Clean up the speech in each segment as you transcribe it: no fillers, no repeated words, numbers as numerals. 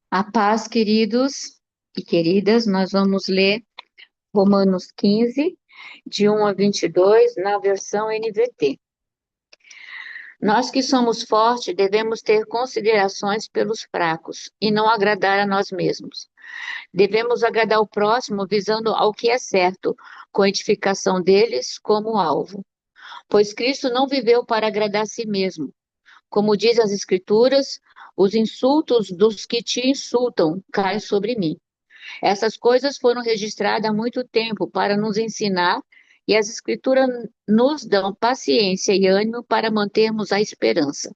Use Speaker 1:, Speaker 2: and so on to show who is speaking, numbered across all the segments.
Speaker 1: A paz, queridos e queridas, nós vamos ler Romanos 15, de 1 a 22, na versão NVT. Nós que somos fortes devemos ter considerações pelos fracos e não agradar a nós mesmos. Devemos agradar o próximo visando ao que é certo, com a edificação deles como alvo. Pois Cristo não viveu para agradar a si mesmo. Como diz as Escrituras, os insultos dos que te insultam caem sobre mim. Essas coisas foram registradas há muito tempo para nos ensinar, e as Escrituras nos dão paciência e ânimo para mantermos a esperança.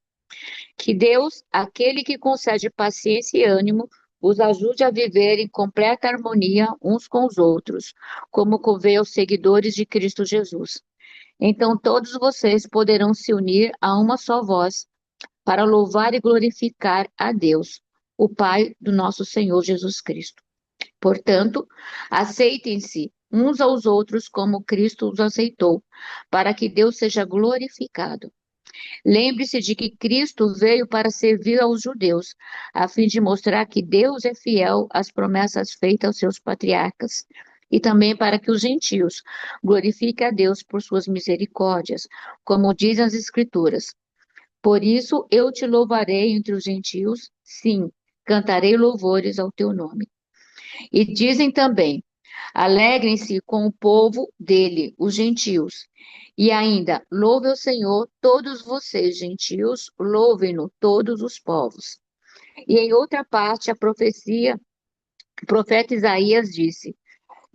Speaker 1: Que Deus, aquele que concede paciência e ânimo, os ajude a viver em completa harmonia uns com os outros, como convém aos seguidores de Cristo Jesus. Então todos vocês poderão se unir a uma só voz para louvar e glorificar a Deus, o Pai do nosso Senhor Jesus Cristo. Portanto, aceitem-se uns aos outros como Cristo os aceitou, para que Deus seja glorificado. Lembre-se de que Cristo veio para servir aos judeus, a fim de mostrar que Deus é fiel às promessas feitas aos seus patriarcas, e também para que os gentios glorifiquem a Deus por suas misericórdias, como diz as Escrituras. Por isso eu te louvarei entre os gentios, sim, cantarei louvores ao teu nome. E dizem também: alegrem-se com o povo dele, os gentios. E ainda, louve o Senhor todos vocês, gentios, louvem-no todos os povos. E em outra parte, a profecia, o profeta Isaías disse: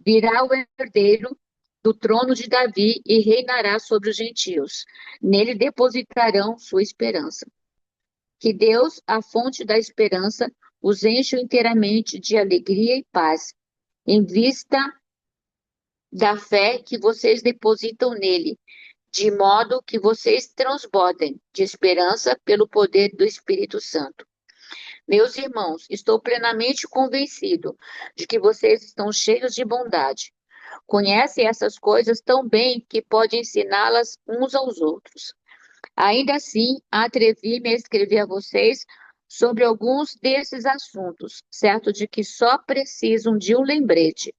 Speaker 1: virá o herdeiro do trono de Davi e reinará sobre os gentios. Nele depositarão sua esperança. Que Deus, a fonte da esperança, os enche inteiramente de alegria e paz, em vista da fé que vocês depositam nele, de modo que vocês transbordem de esperança pelo poder do Espírito Santo. Meus irmãos, estou plenamente convencido de que vocês estão cheios de bondade. Conhecem essas coisas tão bem que podem ensiná-las uns aos outros. Ainda assim, atrevi-me a escrever a vocês sobre alguns desses assuntos, certo de que só precisam de um lembrete,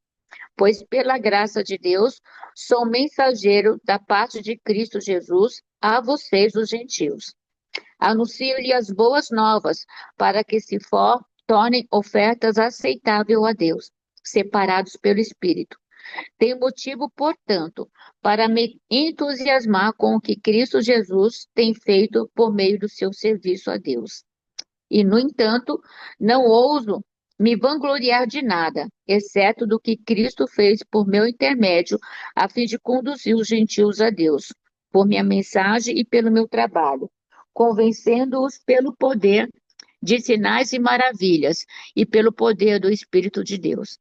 Speaker 1: pois pela graça de Deus sou mensageiro da parte de Cristo Jesus a vocês, os gentios. Anuncio-lhe as boas novas, para que se for, tornem ofertas aceitáveis a Deus, separados pelo Espírito. Tenho motivo, portanto, para me entusiasmar com o que Cristo Jesus tem feito por meio do seu serviço a Deus. E, no entanto, não ouso me vangloriar de nada, exceto do que Cristo fez por meu intermédio, a fim de conduzir os gentios a Deus, por minha mensagem e pelo meu trabalho, convencendo-os pelo poder de sinais e maravilhas e pelo poder do Espírito de Deus.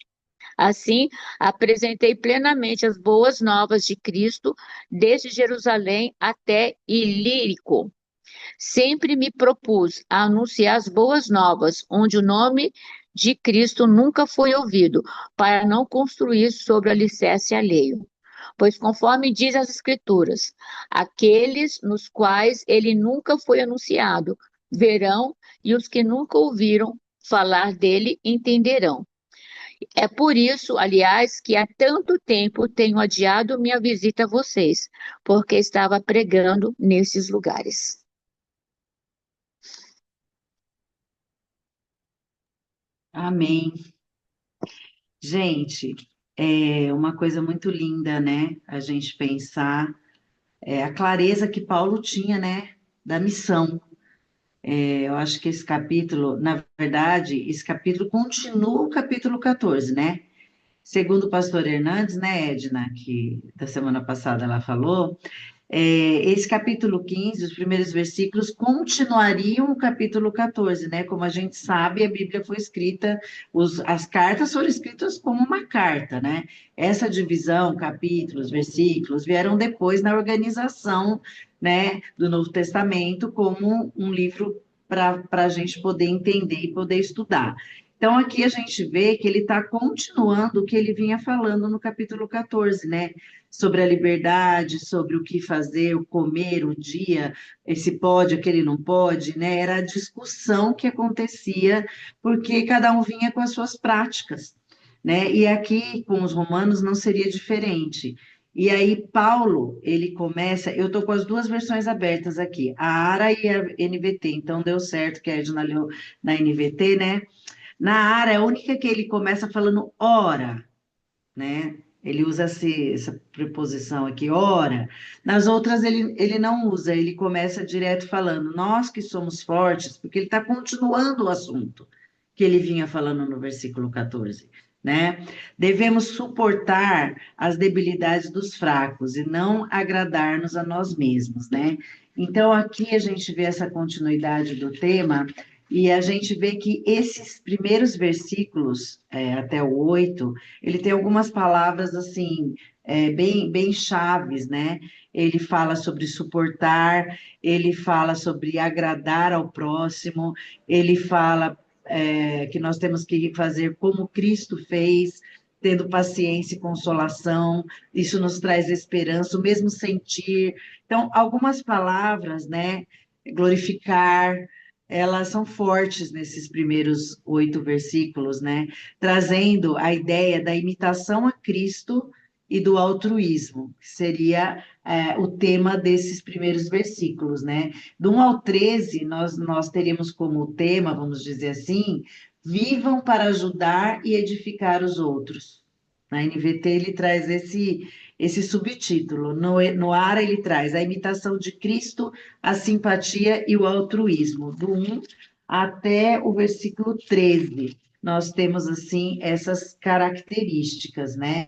Speaker 1: Assim, apresentei plenamente as boas novas de Cristo, desde Jerusalém até Ilírico. Sempre me propus a anunciar as boas novas, onde o nome de Cristo nunca foi ouvido, para não construir sobre o alicerce alheio. Pois, conforme diz as Escrituras, aqueles nos quais ele nunca foi anunciado verão, e os que nunca ouviram falar dele entenderão. É por isso, aliás, que há tanto tempo tenho adiado minha visita a vocês, porque estava pregando nesses lugares.
Speaker 2: Amém. Gente, é uma coisa muito linda, né? A gente pensar a clareza que Paulo tinha, né? Da missão. Eu acho que esse capítulo, na verdade, esse capítulo continua o capítulo 14, né? Segundo o pastor Hernandes, né, Edna, que da semana passada ela falou, esse capítulo 15, os primeiros versículos, continuariam o capítulo 14, né? Como a gente sabe, a Bíblia foi escrita, as cartas foram escritas como uma carta, né? Essa divisão, capítulos, versículos, vieram depois na organização, né, do Novo Testamento, como um livro para a gente poder entender e poder estudar. Então, aqui a gente vê que ele está continuando o que ele vinha falando no capítulo 14, né? sobre a liberdade, sobre o que fazer, o comer, o dia, esse pode, aquele não pode, né? Era a discussão que acontecia, porque cada um vinha com as suas práticas, né? E aqui com os romanos não seria diferente. E aí, Paulo, ele começa. Eu estou com as duas versões abertas aqui, a ARA e a NVT, então deu certo que a Edna leu na NVT, né? Na ARA, é a única que ele começa falando ora, né? Ele usa essa preposição aqui, ora. Nas outras, ele não usa, ele começa direto falando, nós que somos fortes, porque ele está continuando o assunto que ele vinha falando no versículo 14, né? Devemos suportar as debilidades dos fracos e não agradar-nos a nós mesmos, né? Então, aqui a gente vê essa continuidade do tema. E a gente vê que esses primeiros versículos, até o 8, ele tem algumas palavras assim, bem chaves, né? Ele fala sobre suportar, ele fala sobre agradar ao próximo, ele fala que nós temos que fazer como Cristo fez, tendo paciência e consolação, isso nos traz esperança, o mesmo sentir. Então, algumas palavras, né? Glorificar, elas são fortes nesses primeiros 8 versículos, né? Trazendo a ideia da imitação a Cristo e do altruísmo, que seria o tema desses primeiros versículos, né? Do 1 ao 13, nós teríamos como tema, vamos dizer assim, vivam para ajudar e edificar os outros. Na NVT ele traz esse subtítulo, no ARA ele traz a imitação de Cristo, a simpatia e o altruísmo, do 1 até o versículo 13. Nós temos, assim, essas características, né?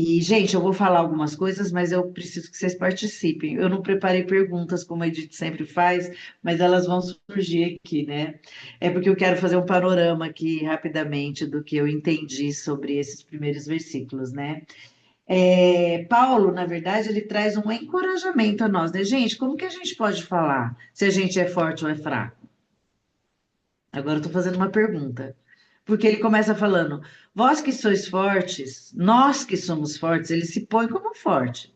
Speaker 2: E, gente, eu vou falar algumas coisas, mas eu preciso que vocês participem. Eu não preparei perguntas, como a Edith sempre faz, mas elas vão surgir aqui, né? É porque eu quero fazer um panorama aqui rapidamente do que eu entendi sobre esses primeiros versículos, né? Paulo, na verdade, ele traz um encorajamento a nós, né? Gente, como que a gente pode falar se a gente é forte ou é fraco? Agora eu estou fazendo uma pergunta. Porque ele começa falando, vós que sois fortes, nós que somos fortes, ele se põe como forte.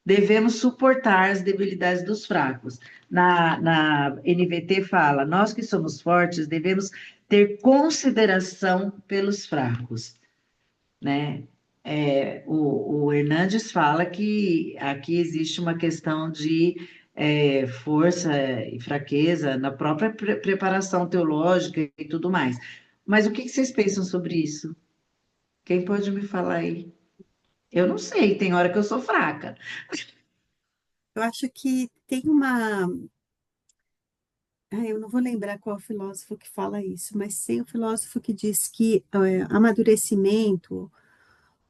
Speaker 2: Devemos suportar as debilidades dos fracos. Na NVT fala, nós que somos fortes, devemos ter consideração pelos fracos, né? O Hernandes fala que aqui existe uma questão de força e fraqueza na própria preparação teológica e tudo mais. Mas o que vocês pensam sobre isso? Quem pode me falar aí? Eu não sei, tem hora que eu sou fraca.
Speaker 3: Eu acho que tem uma. Eu não vou lembrar qual filósofo que fala isso, mas tem um filósofo que diz que amadurecimento,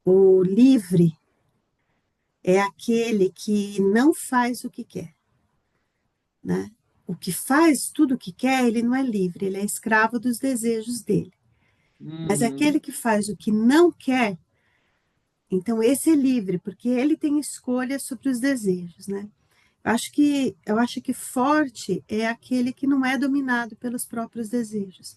Speaker 3: o livre, é aquele que não faz o que quer, né? O que faz tudo o que quer, ele não é livre, ele é escravo dos desejos dele. Mas aquele
Speaker 2: Uhum,
Speaker 3: que faz o que não quer, então esse é livre, porque ele tem escolha sobre os desejos, né? Eu acho que forte é aquele que não é dominado pelos próprios desejos,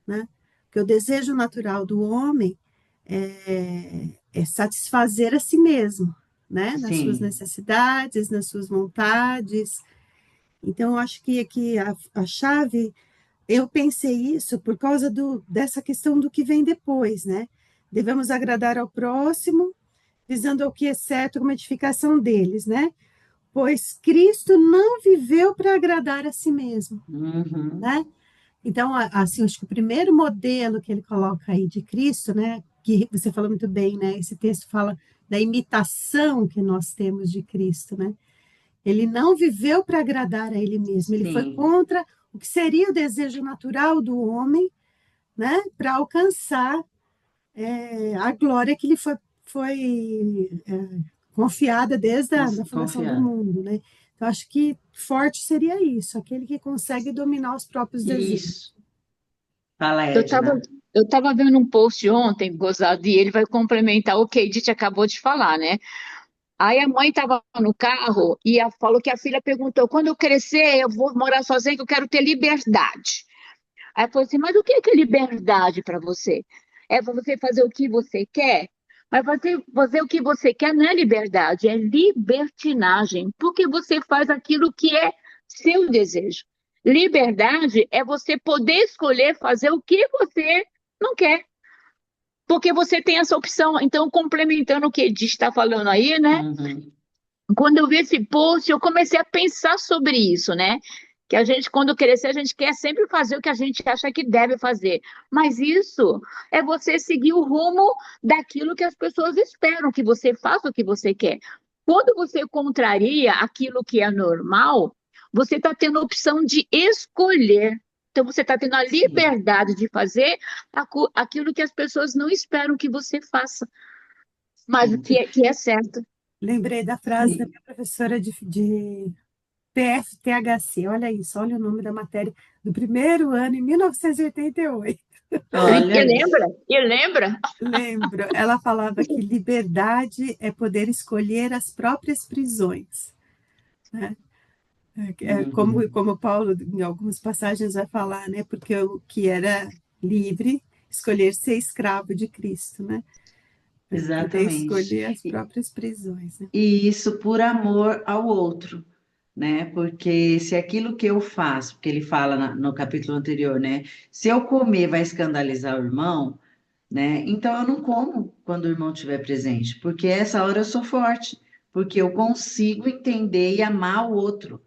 Speaker 3: né? Porque o desejo natural do homem é satisfazer a si mesmo, né? Nas suas
Speaker 2: sim,
Speaker 3: necessidades, nas suas vontades. Então, eu acho que aqui a chave, eu pensei isso por causa dessa questão do que vem depois, né? Devemos agradar ao próximo, visando ao que é certo como edificação deles, né? Pois Cristo não viveu para agradar a si mesmo,
Speaker 2: uhum,
Speaker 3: né? Então, assim, acho que o primeiro modelo que ele coloca aí de Cristo, né, que você falou muito bem, né, esse texto fala da imitação que nós temos de Cristo, né? Ele não viveu para agradar a ele mesmo, ele foi
Speaker 2: sim,
Speaker 3: contra o que seria o desejo natural do homem, né, para alcançar a glória que lhe foi confiada desde a da fundação do
Speaker 2: confiar.
Speaker 3: mundo, né? Então, acho que forte seria isso, aquele que consegue dominar os próprios desejos.
Speaker 2: Isso. Fala,
Speaker 1: Eu estava
Speaker 2: Edna.
Speaker 1: eu tava vendo um post ontem, gozado, e ele vai complementar o que a Edith acabou de falar, né? Aí a mãe estava no carro e falou que a filha perguntou: quando eu crescer, eu vou morar sozinha, que eu quero ter liberdade. Aí falou assim: mas o que é liberdade para você? É para você fazer o que você quer? Mas fazer o que você quer não é liberdade, é libertinagem, porque você faz aquilo que é seu desejo. Liberdade é você poder escolher fazer o que você não quer, porque você tem essa opção. Então, complementando o que Edi está falando aí, né?
Speaker 2: Uhum.
Speaker 1: Quando eu vi esse post, eu comecei a pensar sobre isso, né? Que a gente, quando crescer, a gente quer sempre fazer o que a gente acha que deve fazer. Mas isso é você seguir o rumo daquilo que as pessoas esperam, que você faça o que você quer. Quando você contraria aquilo que é normal, você está tendo a opção de escolher. Então, você está tendo a
Speaker 2: Sim,
Speaker 1: liberdade de fazer aquilo que as pessoas não esperam que você faça, mas
Speaker 2: sim.
Speaker 1: que é certo.
Speaker 3: Lembrei da frase da
Speaker 2: E,
Speaker 3: minha professora de PFTHC. Olha isso, olha o nome da matéria do primeiro ano, em 1988.
Speaker 1: E
Speaker 2: olha isso.
Speaker 1: lembra? E lembra?
Speaker 3: Lembro, ela falava que liberdade é poder escolher as próprias prisões, né?
Speaker 2: Uhum.
Speaker 3: Como Paulo, em algumas passagens, vai falar, né? Porque o que era livre, escolher ser escravo de Cristo, né? Poder
Speaker 2: Exatamente.
Speaker 3: escolher as próprias prisões, né?
Speaker 2: E isso por amor ao outro, né? Porque se aquilo que eu faço, porque ele fala no capítulo anterior, né? Se eu comer vai escandalizar o irmão, né? Então eu não como quando o irmão estiver presente, porque essa hora eu sou forte, porque eu consigo entender e amar o outro.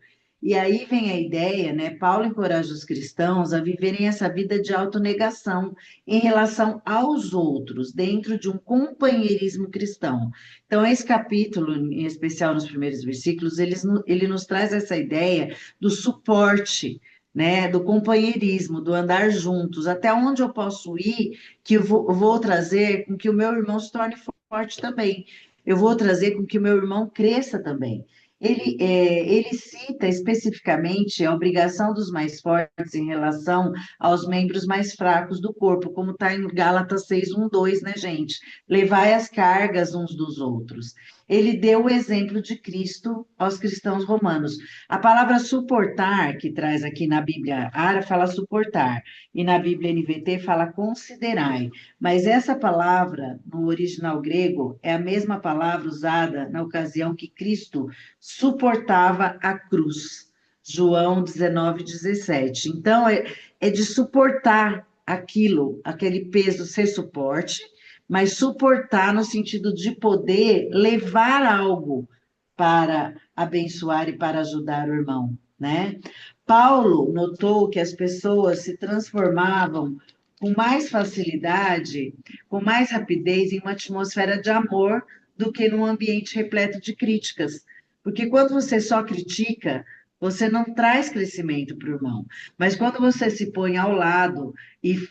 Speaker 2: E aí vem a ideia, né? Paulo encoraja os cristãos a viverem essa vida de autonegação em relação aos outros, dentro de um companheirismo cristão. Então, esse capítulo, em especial nos primeiros versículos, ele nos traz essa ideia do suporte, né? Do companheirismo, do andar juntos, até onde eu posso ir que eu vou trazer com que o meu irmão se torne forte também. Eu vou trazer com que o meu irmão cresça também. Ele cita especificamente a obrigação dos mais fortes em relação aos membros mais fracos do corpo, como está em Gálatas 6:1-2, né, gente? Levai as cargas uns dos outros. Ele deu o exemplo de Cristo aos cristãos romanos. A palavra suportar, que traz aqui na Bíblia Ara, fala suportar e na Bíblia NVT fala considerai. Mas essa palavra, no original grego, é a mesma palavra usada na ocasião que Cristo suportava a cruz. João 19:17. Então, é de suportar aquilo, aquele peso, ser suporte, mas suportar no sentido de poder levar algo para abençoar e para ajudar o irmão, né? Paulo notou que as pessoas se transformavam com mais facilidade, com mais rapidez em uma atmosfera de amor do que num ambiente repleto de críticas. Porque quando você só critica, você não traz crescimento para o irmão. Mas quando você se põe ao lado e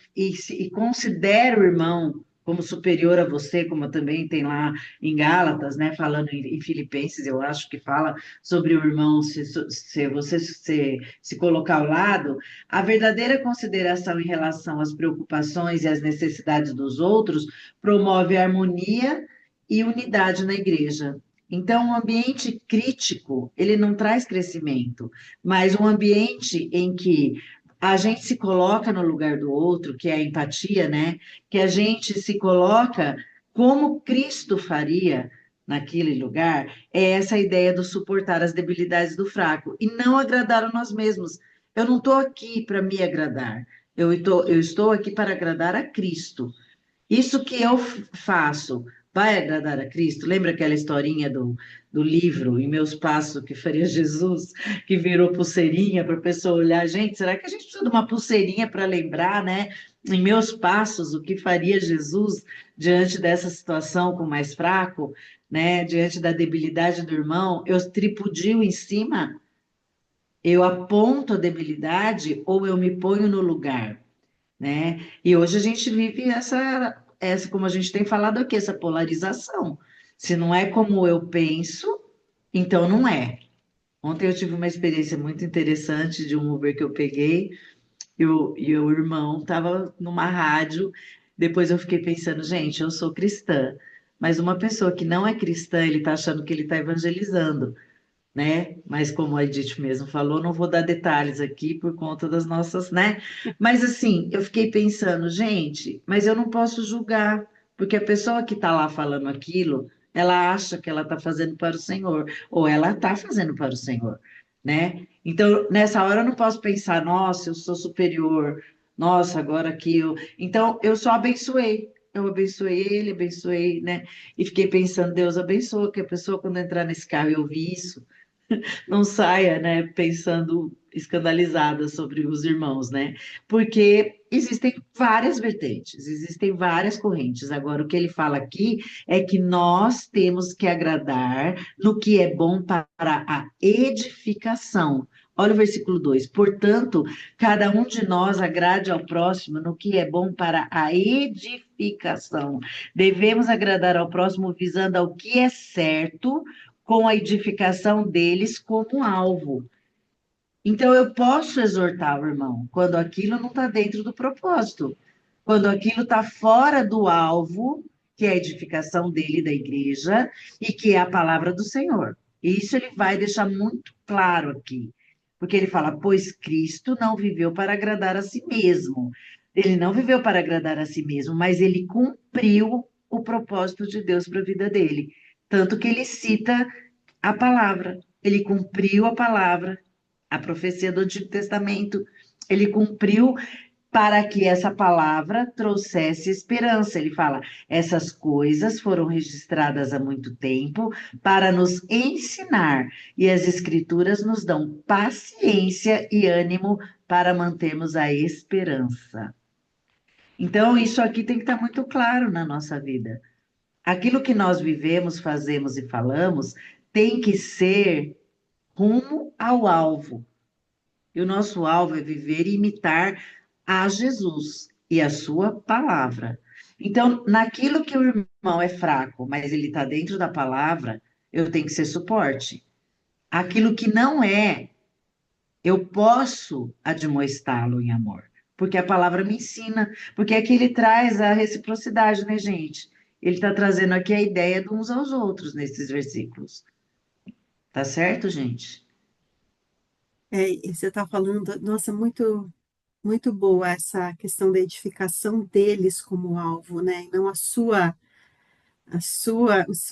Speaker 2: considera o irmão como superior a você, como também tem lá em Gálatas, né, falando em Filipenses, eu acho que fala sobre o irmão se você se colocar ao lado, a verdadeira consideração em relação às preocupações e às necessidades dos outros promove harmonia e unidade na igreja. Então, um ambiente crítico, ele não traz crescimento, mas um ambiente em que a gente se coloca no lugar do outro, que é a empatia, né? Que a gente se coloca como Cristo faria naquele lugar, é essa ideia do suportar as debilidades do fraco e não agradar a nós mesmos. Eu não estou aqui para me agradar, eu estou aqui para agradar a Cristo. Isso que eu faço vai agradar a Cristo? Lembra aquela historinha do livro Em Meus Passos, o que faria Jesus, que virou pulseirinha para a pessoa olhar? Gente, será que a gente precisa de uma pulseirinha para lembrar, né? Em meus passos, o que faria Jesus diante dessa situação com o mais fraco, né? Diante da debilidade do irmão, eu tripudio em cima, eu aponto a debilidade ou eu me ponho no lugar, né? E hoje a gente vive essa, como a gente tem falado aqui, essa polarização. Se não é como eu penso, então não é. Ontem eu tive uma experiência muito interessante de um Uber que eu peguei e o irmão estava numa rádio. Depois eu fiquei pensando, gente, eu sou cristã, mas uma pessoa que não é cristã, ele está achando que ele está evangelizando, né? Mas como a Edith mesmo falou, não vou dar detalhes aqui por conta das nossas, né? Mas assim, eu fiquei pensando, gente, mas eu não posso julgar, Porque a pessoa que está lá falando aquilo, ela acha que ela está fazendo para o Senhor, ou ela está fazendo para o Senhor, né? Então, nessa hora eu não posso pensar, nossa, eu sou superior, nossa, agora aqui eu. Então, eu só abençoei. Eu abençoei ele, abençoei, né? E fiquei pensando, Deus abençoa, que a pessoa, quando entrar nesse carro e ouvir isso, não saia, né, pensando escandalizada sobre os irmãos, né? Porque existem várias vertentes, existem várias correntes. Agora, o que ele fala aqui é que nós temos que agradar no que é bom para a edificação. Olha o versículo 2. Portanto, cada um de nós agrade ao próximo no que é bom para a edificação. Devemos agradar ao próximo visando ao que é certo, com a edificação deles como alvo. Então, eu posso exortar o irmão quando aquilo não está dentro do propósito, quando aquilo está fora do alvo, que é a edificação dele, da igreja, e que é a palavra do Senhor. E isso ele vai deixar muito claro aqui, porque ele fala: pois Cristo não viveu para agradar a si mesmo. Ele não viveu para agradar a si mesmo, mas ele cumpriu o propósito de Deus para a vida dele. Tanto que ele cita a palavra, ele cumpriu a palavra, a profecia do Antigo Testamento, ele cumpriu para que essa palavra trouxesse esperança. Ele fala: essas coisas foram registradas há muito tempo para nos ensinar, e as Escrituras nos dão paciência e ânimo para mantermos a esperança. Então, isso aqui tem que estar muito claro na nossa vida. Aquilo que nós vivemos, fazemos e falamos tem que ser rumo ao alvo. E o nosso alvo é viver e imitar a Jesus e a sua palavra. Então, naquilo que o irmão é fraco, mas ele está dentro da palavra, eu tenho que ser suporte. Aquilo que não é, eu posso admoestá-lo em amor, porque a palavra me ensina, porque aqui ele traz a reciprocidade, né, gente? Ele está trazendo aqui a ideia de uns aos outros nesses versículos. Tá certo, gente?
Speaker 3: E você está falando, nossa, muito boa essa questão da edificação deles como alvo, né? E não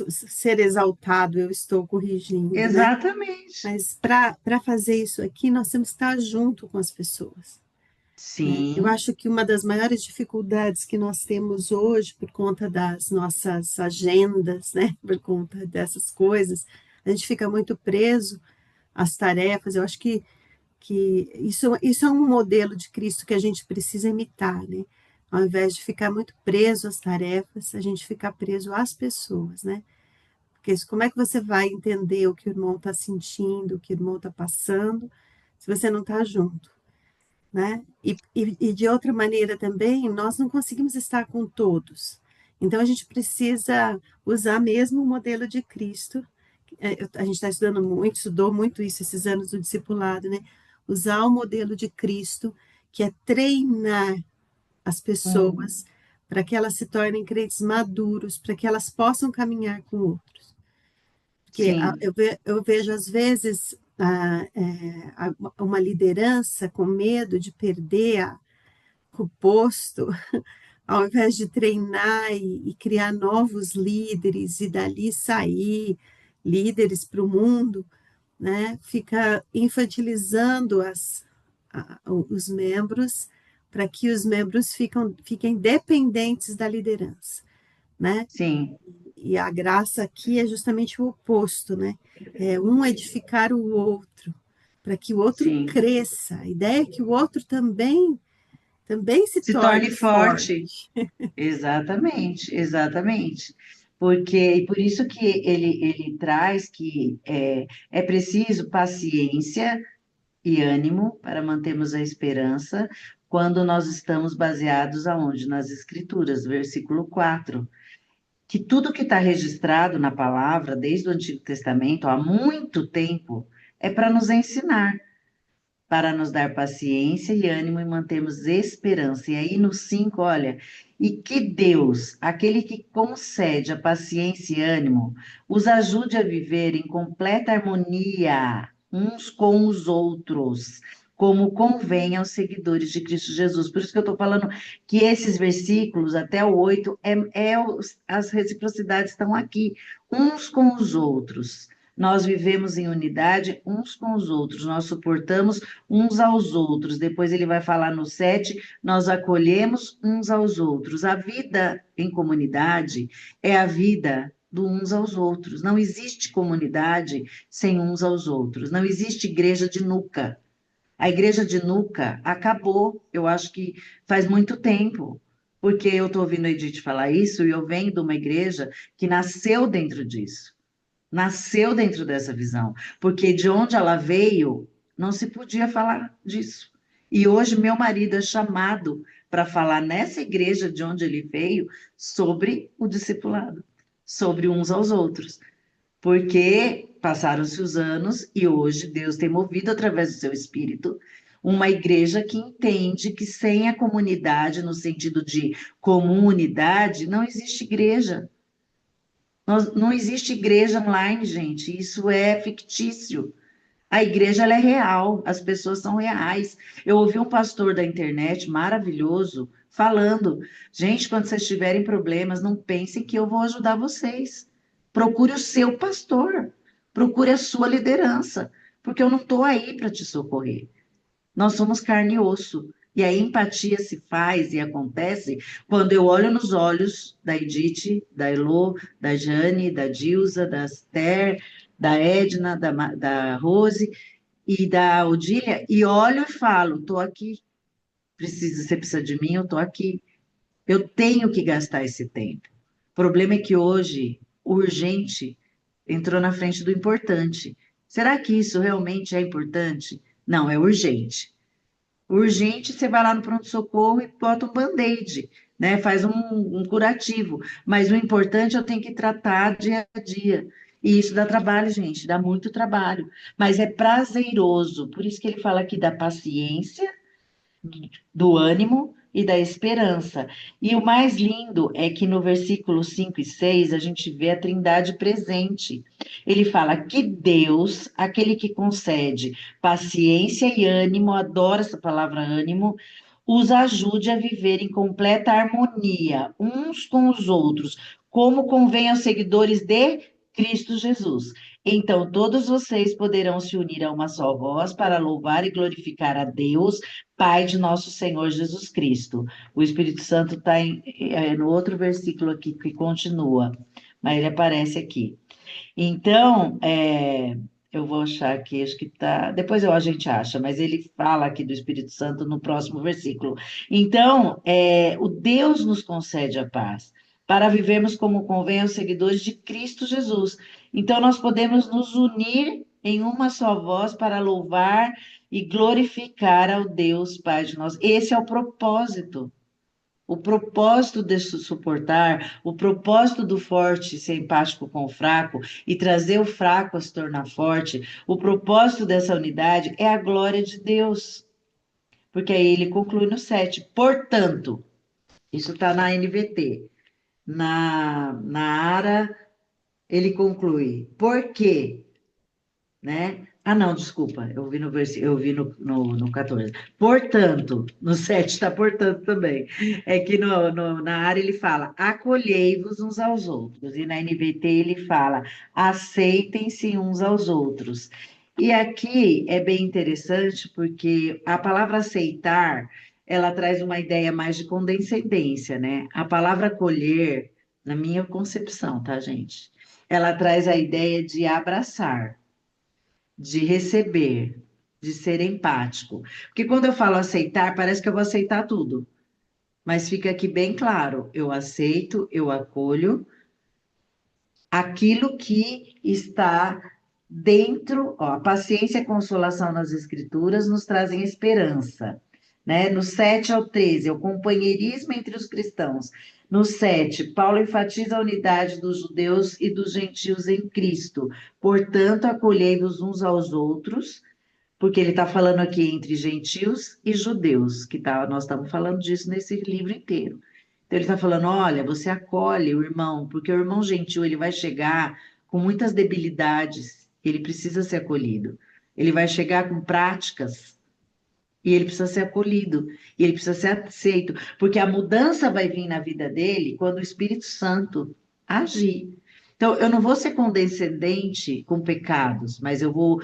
Speaker 3: ser exaltado, eu estou corrigindo, né?
Speaker 2: Exatamente.
Speaker 3: Mas para fazer isso aqui, nós temos que estar junto com as pessoas, né? Eu
Speaker 2: Sim,
Speaker 3: acho que uma das maiores dificuldades que nós temos hoje, por conta das nossas agendas, né? Por conta dessas coisas, a gente fica muito preso às tarefas. Eu acho que isso é um modelo de Cristo que a gente precisa imitar, né? Ao invés de ficar muito preso às tarefas, a gente ficar preso às pessoas, né? Porque como é que você vai entender o que o irmão está sentindo, o que o irmão está passando, se você não está junto, né? E de outra maneira também, nós não conseguimos estar com todos. Então, a gente precisa usar mesmo o modelo de Cristo. A gente está estudando muito, estudou muito isso esses anos do discipulado, né? Usar o modelo de Cristo, que é treinar as pessoas para que elas se tornem crentes maduros, para que elas possam caminhar com outros. Porque
Speaker 2: sim,
Speaker 3: eu vejo, às vezes, uma liderança com medo de perder o posto, ao invés de treinar e criar novos líderes e dali sair líderes para o mundo, né? Fica infantilizando os membros para que os membros fiquem dependentes da liderança, né?
Speaker 2: sim,
Speaker 3: E a graça aqui é justamente o oposto, né? É um edificar o outro, para que o outro
Speaker 2: sim.
Speaker 3: cresça. A ideia é que o outro também se
Speaker 2: Se torne
Speaker 3: torne
Speaker 2: forte.
Speaker 3: forte.
Speaker 2: Exatamente, exatamente. Porque, e por isso que ele traz que é preciso paciência e ânimo para mantermos a esperança quando nós estamos baseados aonde? Nas Escrituras, versículo 4. Que tudo que está registrado na palavra, desde o Antigo Testamento, há muito tempo, é para nos ensinar, para nos dar paciência e ânimo e mantermos esperança. E aí no 5, olha, e que Deus, aquele que concede a paciência e ânimo, os ajude a viver em completa harmonia uns com os outros, como convém aos seguidores de Cristo Jesus. Por isso que eu estou falando que esses versículos, até o 8, as reciprocidades estão aqui, uns com os outros. Nós vivemos em unidade uns com os outros, nós suportamos uns aos outros. Depois ele vai falar no 7, nós acolhemos uns aos outros. A vida em comunidade é a vida do uns aos outros. Não existe comunidade sem uns aos outros. Não existe igreja de Nuca. A igreja de Nuca acabou, eu acho que faz muito tempo, porque eu estou ouvindo a Edith falar isso e eu venho de uma igreja que nasceu dentro disso, nasceu dentro dessa visão, porque de onde ela veio, não se podia falar disso. E hoje meu marido é chamado para falar nessa igreja de onde ele veio sobre o discipulado, sobre uns aos outros. Porque passaram-se os anos e hoje Deus tem movido através do seu Espírito uma igreja que entende que sem a comunidade, no sentido de comunidade, não existe igreja. Não existe igreja online, gente. Isso é fictício. A igreja ela é real, as pessoas são reais. Eu ouvi um pastor da internet maravilhoso falando: gente, quando vocês tiverem problemas, não pensem que eu vou ajudar vocês. Procure o seu pastor, procure a sua liderança, porque eu não estou aí para te socorrer. Nós somos carne e osso. E a empatia se faz e acontece quando eu olho nos olhos da Edith, da Elô, da Jane, da Dilza, da Esther, da Edna, da Rose e da Odília, e olho e falo, estou aqui. Você precisa de mim, eu estou aqui. Eu tenho que gastar esse tempo. O problema é que hoje o urgente entrou na frente do importante. Será que isso realmente é importante? Não, é urgente. Urgente, você vai lá no pronto-socorro e bota um band-aid, né? Faz um curativo. Mas o importante eu tenho que tratar dia a dia. E isso dá trabalho, gente, dá muito trabalho. Mas é prazeroso. Por isso que ele fala aqui da paciência, do ânimo e da esperança. E o mais lindo é que no versículo 5 e 6 a gente vê a Trindade presente. Ele fala que Deus, aquele que concede paciência e ânimo, adoro essa palavra ânimo, os ajude a viver em completa harmonia uns com os outros, como convém aos seguidores de Cristo Jesus. Então, todos vocês poderão se unir a uma só voz para louvar e glorificar a Deus, Pai de nosso Senhor Jesus Cristo. O Espírito Santo está no outro versículo aqui que continua, mas ele aparece aqui. Então, eu vou achar aqui, acho que está. Depois a gente acha, mas ele fala aqui do Espírito Santo no próximo versículo. Então, o Deus nos concede a paz, para vivermos como convém aos seguidores de Cristo Jesus. Então, nós podemos nos unir em uma só voz para louvar e glorificar ao Deus Pai de nós. Esse é o propósito. O propósito de suportar, o propósito do forte ser empático com o fraco e trazer o fraco a se tornar forte, o propósito dessa unidade é a glória de Deus. Porque aí ele conclui no 7. Portanto, isso está na NVT. Na ARA, ele conclui. Por quê? Né? Ah, não, desculpa, eu vi no 14. Portanto, no 7 está portanto também. É que na área ele fala, acolhei-vos uns aos outros. E na NVT ele fala, aceitem-se uns aos outros. E aqui é bem interessante porque a palavra aceitar, ela traz uma ideia mais de condescendência, né? A palavra acolher, na minha concepção, tá, gente? Ela traz a ideia de abraçar, de receber, de ser empático. Porque quando eu falo aceitar, parece que eu vou aceitar tudo. Mas fica aqui bem claro, eu aceito, eu acolho aquilo que está dentro, ó, a paciência e a consolação nas escrituras nos trazem esperança, né? No 7 ao 13, é o companheirismo entre os cristãos. No 7, Paulo enfatiza a unidade dos judeus e dos gentios em Cristo. Portanto, acolhei-vos uns aos outros, porque ele está falando aqui entre gentios e judeus, nós estamos falando disso nesse livro inteiro. Então, ele está falando, olha, você acolhe o irmão, porque o irmão gentil, ele vai chegar com muitas debilidades, ele precisa ser acolhido. Ele vai chegar com práticas E ele precisa ser acolhido, e ele precisa ser aceito, porque a mudança vai vir na vida dele quando o Espírito Santo agir. Então, eu não vou ser condescendente com pecados, mas eu vou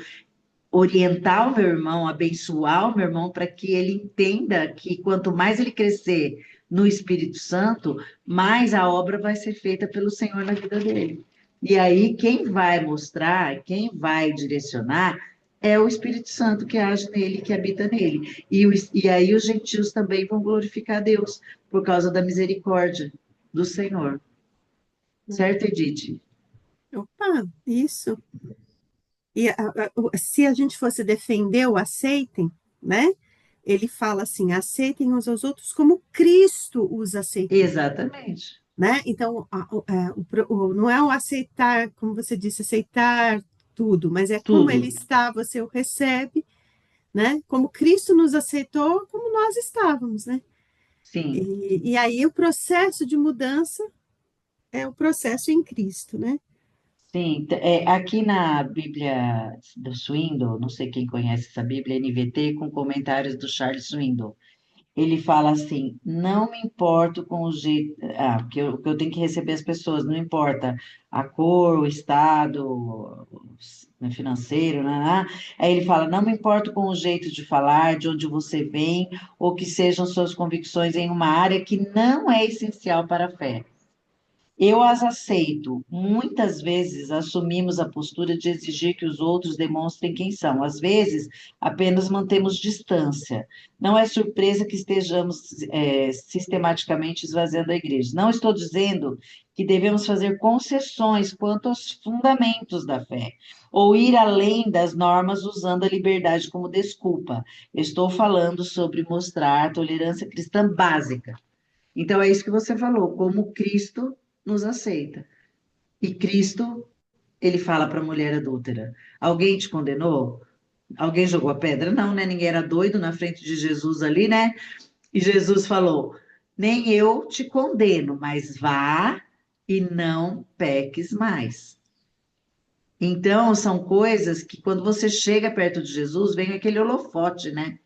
Speaker 2: orientar o meu irmão, abençoar o meu irmão, para que ele entenda que quanto mais ele crescer no Espírito Santo, mais a obra vai ser feita pelo Senhor na vida dele. E aí, quem vai mostrar, quem vai direcionar, é o Espírito Santo que age nele, que habita nele. E aí os gentios também vão glorificar Deus, por causa da misericórdia do Senhor. Certo, Edith?
Speaker 3: Opa, isso. E se a gente fosse defender o aceitem, né? Ele fala assim: aceitem uns aos outros como Cristo os aceitou,
Speaker 2: Exatamente.
Speaker 3: né? Então, não é o aceitar, como você disse, aceitar tudo, mas é como ele
Speaker 2: Tudo.
Speaker 3: está, você o recebe, né? Como Cristo nos aceitou, como nós estávamos, né?
Speaker 2: Sim.
Speaker 3: E aí o processo de mudança é o processo em Cristo, né?
Speaker 2: Sim, aqui na Bíblia do Swindoll, não sei quem conhece essa Bíblia, NVT, com comentários do Charles Swindoll. Ele fala assim: não me importo com o jeito, que eu tenho que receber as pessoas, não importa a cor, o estado financeiro, né? Aí ele fala: não me importo com o jeito de falar, de onde você vem, ou que sejam suas convicções em uma área que não é essencial para a fé. Eu as aceito. Muitas vezes assumimos a postura de exigir que os outros demonstrem quem são. Às vezes, apenas mantemos distância. Não é surpresa que estejamos, sistematicamente esvaziando a igreja. Não estou dizendo que devemos fazer concessões quanto aos fundamentos da fé, ou ir além das normas usando a liberdade como desculpa. Estou falando sobre mostrar tolerância cristã básica. Então, é isso que você falou, como Cristo nos aceita. E Cristo, ele fala para a mulher adúltera: alguém te condenou? Alguém jogou a pedra? Não, né? Ninguém era doido na frente de Jesus ali, né? E Jesus falou: nem eu te condeno, mas vá e não peques mais. Então, são coisas que quando você chega perto de Jesus, vem aquele holofote, né?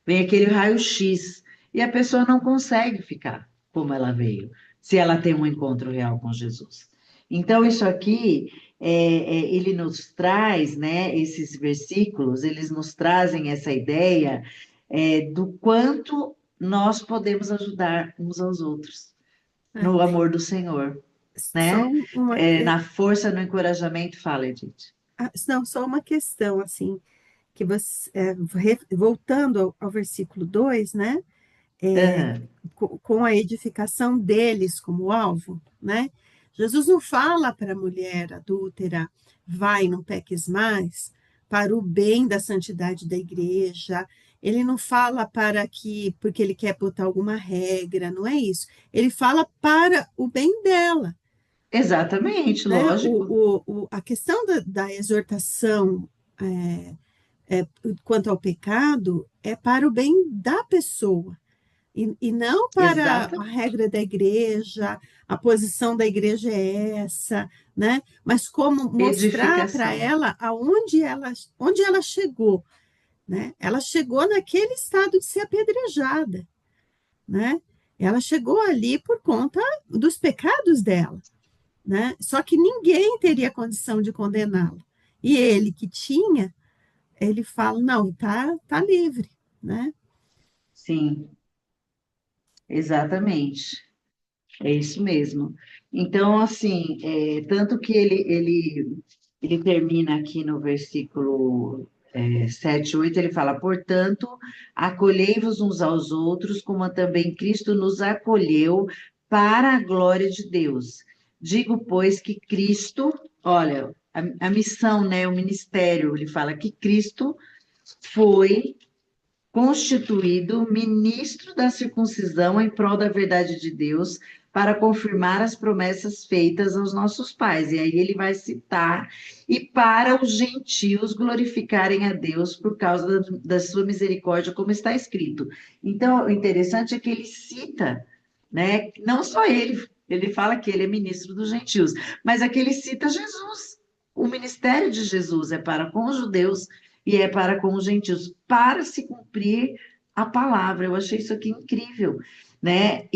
Speaker 2: Vem aquele raio-x. E a pessoa não consegue ficar como ela veio, se ela tem um encontro real com Jesus. Então, isso aqui, ele nos traz, né, esses versículos, eles nos trazem essa ideia, do quanto nós podemos ajudar uns aos outros,
Speaker 3: É.
Speaker 2: no amor do Senhor,
Speaker 3: Só
Speaker 2: né?
Speaker 3: uma,
Speaker 2: Na força, no encorajamento, fala, Edith.
Speaker 3: não, só uma questão, assim, que você, voltando ao versículo 2, né?
Speaker 2: Aham.
Speaker 3: Com a edificação deles como alvo, né? Jesus não fala para a mulher adúltera, vai, não peques mais, para o bem da santidade da igreja. Ele não fala para que, porque ele quer botar alguma regra, não é isso. Ele fala para o bem dela,
Speaker 2: Exatamente,
Speaker 3: né?
Speaker 2: lógico.
Speaker 3: A questão da exortação quanto ao pecado é para o bem da pessoa. E não para a
Speaker 2: Exatamente.
Speaker 3: regra da igreja, a posição da igreja é essa, né? Mas como mostrar para
Speaker 2: Edificação.
Speaker 3: ela onde ela chegou, né? Ela chegou naquele estado de ser apedrejada, né? Ela chegou ali por conta dos pecados dela, né? Só que ninguém teria condição de condená-la. E ele que tinha, ele fala, não, tá livre, né?
Speaker 2: Sim, exatamente. É isso mesmo. Então, assim, tanto que ele termina aqui no versículo 7, 8, ele fala: portanto, acolhei-vos uns aos outros, como também Cristo nos acolheu para a glória de Deus. Digo, pois, que Cristo, olha, a missão, né, o ministério, ele fala que Cristo foi constituído ministro da circuncisão em prol da verdade de Deus, para confirmar as promessas feitas aos nossos pais. E aí ele vai citar: e para os gentios glorificarem a Deus por causa da sua misericórdia, como está escrito. Então, o interessante é que ele cita, né? Não só ele fala que ele é ministro dos gentios, mas aqui ele cita Jesus. O ministério de Jesus é para com os judeus e é para com os gentios, para se cumprir a palavra. Eu achei isso aqui incrível, né?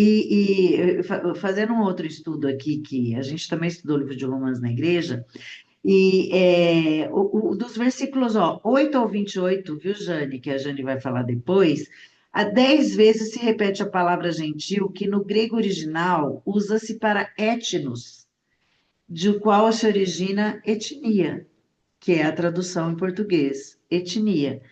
Speaker 2: Fazendo um outro estudo aqui, que a gente também estudou o livro de Romanos na igreja, dos versículos, ó, 8 ao 28, viu, Jane, que a Jane vai falar depois, há 10 vezes se repete a palavra gentil, que no grego original usa-se para etnos, de qual se origina etnia, que é a tradução em português, etnia.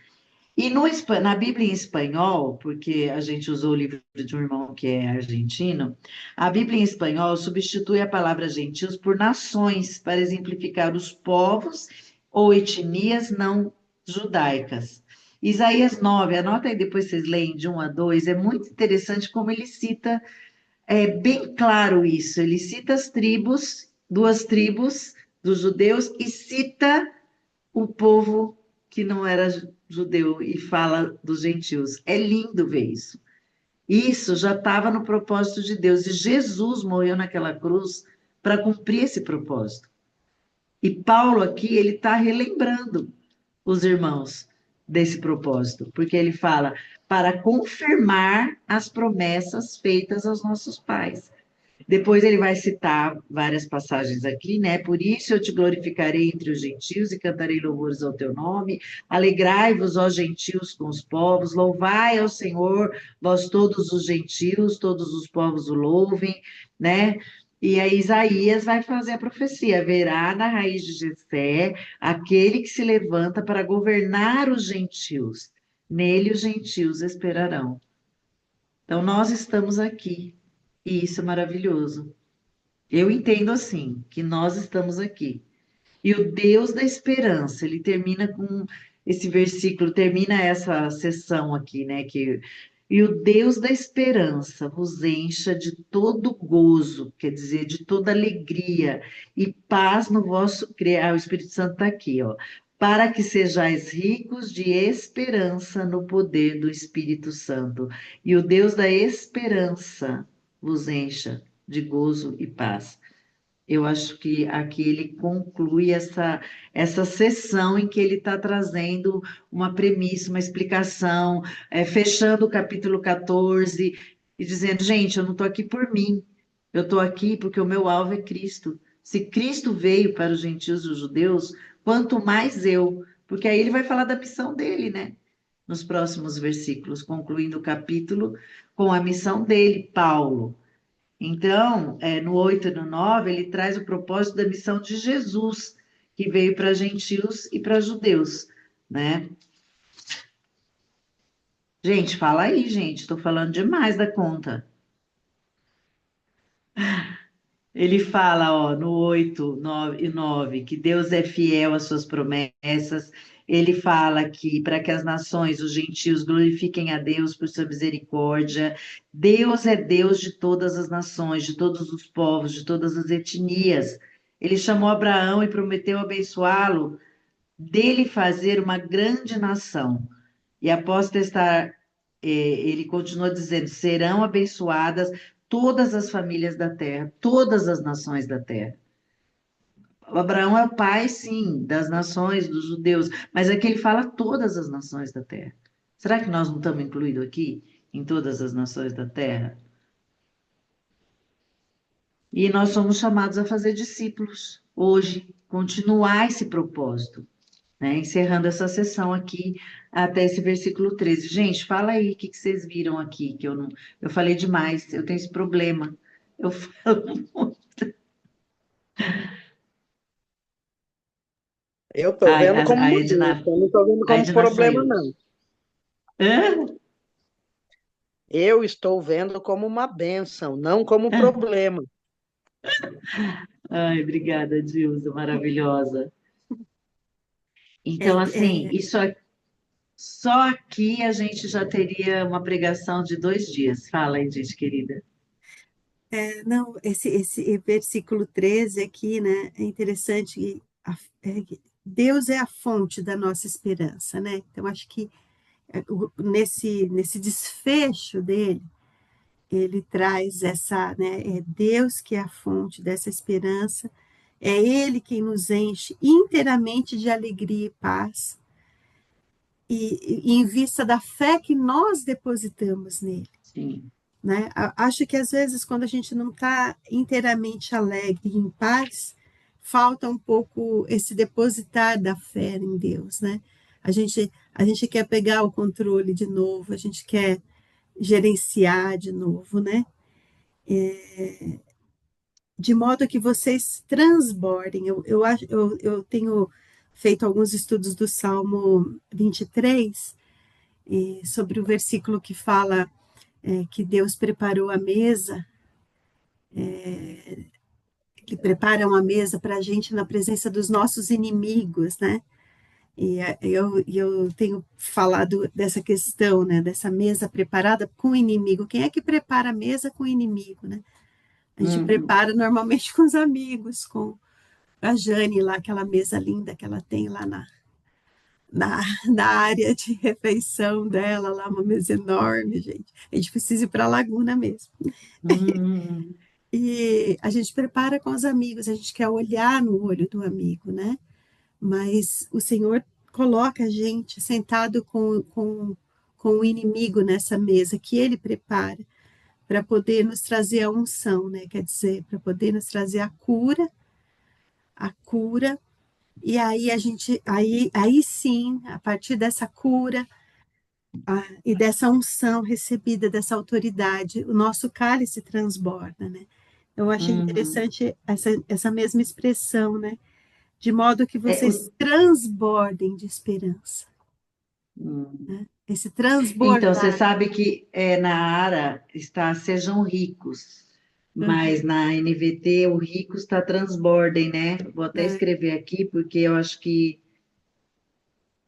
Speaker 2: E na Bíblia em espanhol, porque a gente usou o livro de um irmão que é argentino, a Bíblia em espanhol substitui a palavra gentios por nações, para exemplificar os povos ou etnias não judaicas. Isaías 9, anota aí depois vocês leem de 1 a 2, é muito interessante como ele cita, é bem claro isso, ele cita as tribos, duas tribos dos judeus, e cita o povo que não era judeu e fala dos gentios. É lindo ver isso. Isso já estava no propósito de Deus e Jesus morreu naquela cruz para cumprir esse propósito. E Paulo aqui, ele está relembrando os irmãos desse propósito, porque ele fala para confirmar as promessas feitas aos nossos pais. Depois ele vai citar várias passagens aqui, né? Por isso eu te glorificarei entre os gentios e cantarei louvores ao teu nome. Alegrai-vos, ó gentios, com os povos. Louvai ao Senhor, vós todos os gentios, todos os povos o louvem, né? E aí Isaías vai fazer a profecia: haverá na raiz de Jessé aquele que se levanta para governar os gentios. Nele os gentios esperarão. Então nós estamos aqui. E isso é maravilhoso. Eu entendo assim, que nós estamos aqui. E o Deus da esperança, ele termina com esse versículo, termina essa sessão aqui, né? E o Deus da esperança vos encha de todo gozo, quer dizer, de toda alegria e paz no vosso crer. Ah, o Espírito Santo está aqui, ó. Para que sejais ricos de esperança no poder do Espírito Santo. E o Deus da esperança vos encha de gozo e paz. Eu acho que aqui ele conclui essa sessão em que ele está trazendo uma premissa, uma explicação, fechando o capítulo 14 e dizendo, gente, eu não estou aqui por mim, eu estou aqui porque o meu alvo é Cristo. Se Cristo veio para os gentios e os judeus, quanto mais eu, porque aí ele vai falar da missão dele, né? Nos próximos versículos, concluindo o capítulo com a missão dele, Paulo. Então, no 8 e no 9, ele traz o propósito da missão de Jesus, que veio para gentios e para judeus, né? Gente, fala aí, gente, estou falando demais da conta. Ele fala, ó, no 8, 9 e 9, que Deus é fiel às suas promessas. Ele fala que para que as nações, os gentios, glorifiquem a Deus por sua misericórdia. Deus é Deus de todas as nações, de todos os povos, de todas as etnias. Ele chamou Abraão e prometeu abençoá-lo, dele fazer uma grande nação. E após testar, ele continua dizendo: serão abençoadas todas as famílias da terra, todas as nações da terra. O Abraão é o pai, sim, das nações, dos judeus, mas aqui ele fala todas as nações da terra. Será que nós não estamos incluídos aqui, em todas as nações da terra? E nós somos chamados a fazer discípulos hoje, continuar esse propósito, né? Encerrando essa sessão aqui até esse versículo 13. Gente, fala aí o que vocês viram aqui, que eu falei demais, eu tenho esse problema. Eu falo muito.
Speaker 4: Eu estou
Speaker 2: Ai,
Speaker 4: vendo como
Speaker 2: a
Speaker 4: uma
Speaker 2: Edna,
Speaker 4: bênção, não estou vendo
Speaker 2: a
Speaker 4: como
Speaker 2: Edna
Speaker 4: problema,
Speaker 2: saiu.
Speaker 4: não.
Speaker 2: Hã?
Speaker 4: Eu estou vendo como uma bênção, não como problema.
Speaker 2: Ai, obrigada, Dilza, maravilhosa.
Speaker 3: É,
Speaker 2: Então, assim, só aqui a gente já teria uma pregação de 2 dias. Fala aí, gente querida.
Speaker 3: não, esse versículo 13 aqui, né, é interessante, que Deus é a fonte da nossa esperança, né? Então, acho que nesse desfecho dele, ele traz essa, né, é Deus que é a fonte dessa esperança, é Ele quem nos enche inteiramente de alegria e paz, e em vista da fé que nós depositamos nele,
Speaker 2: Sim.
Speaker 3: né? Acho que às vezes quando a gente não está inteiramente alegre e em paz, falta um pouco esse depositar da fé em Deus, né? A gente quer pegar o controle de novo, a gente quer gerenciar de novo, né? De modo que vocês transbordem. Eu tenho feito alguns estudos do Salmo 23, sobre o versículo que fala que Deus preparou a mesa, Ele prepara uma mesa para a gente na presença dos nossos inimigos, né? E eu tenho falado dessa questão, né? Dessa mesa preparada com o inimigo. Quem é que prepara a mesa com o inimigo, né? A gente
Speaker 2: Uhum.
Speaker 3: prepara normalmente com os amigos, com a Jane lá, aquela mesa linda que ela tem lá na, na área de refeição dela, lá uma mesa enorme, gente. A gente precisa ir para a Laguna mesmo.
Speaker 2: Uhum.
Speaker 3: E a gente prepara com os amigos, a gente quer olhar no olho do amigo, né? Mas o Senhor coloca a gente sentado com o inimigo nessa mesa que Ele prepara para poder nos trazer a unção, né? Quer dizer, para poder nos trazer a cura, e aí aí sim, a partir dessa cura e dessa unção recebida, dessa autoridade, o nosso cálice transborda, né? Eu achei
Speaker 2: Uhum.
Speaker 3: interessante essa mesma expressão, né? De modo que
Speaker 2: É,
Speaker 3: vocês transbordem de esperança.
Speaker 2: uhum.
Speaker 3: Esse
Speaker 2: Então, você
Speaker 3: transbordar.
Speaker 2: sabe que na ARA está sejam ricos, mas
Speaker 3: Uhum,
Speaker 2: na NVT o ricos está transbordem, né? Vou até escrever aqui, porque eu acho que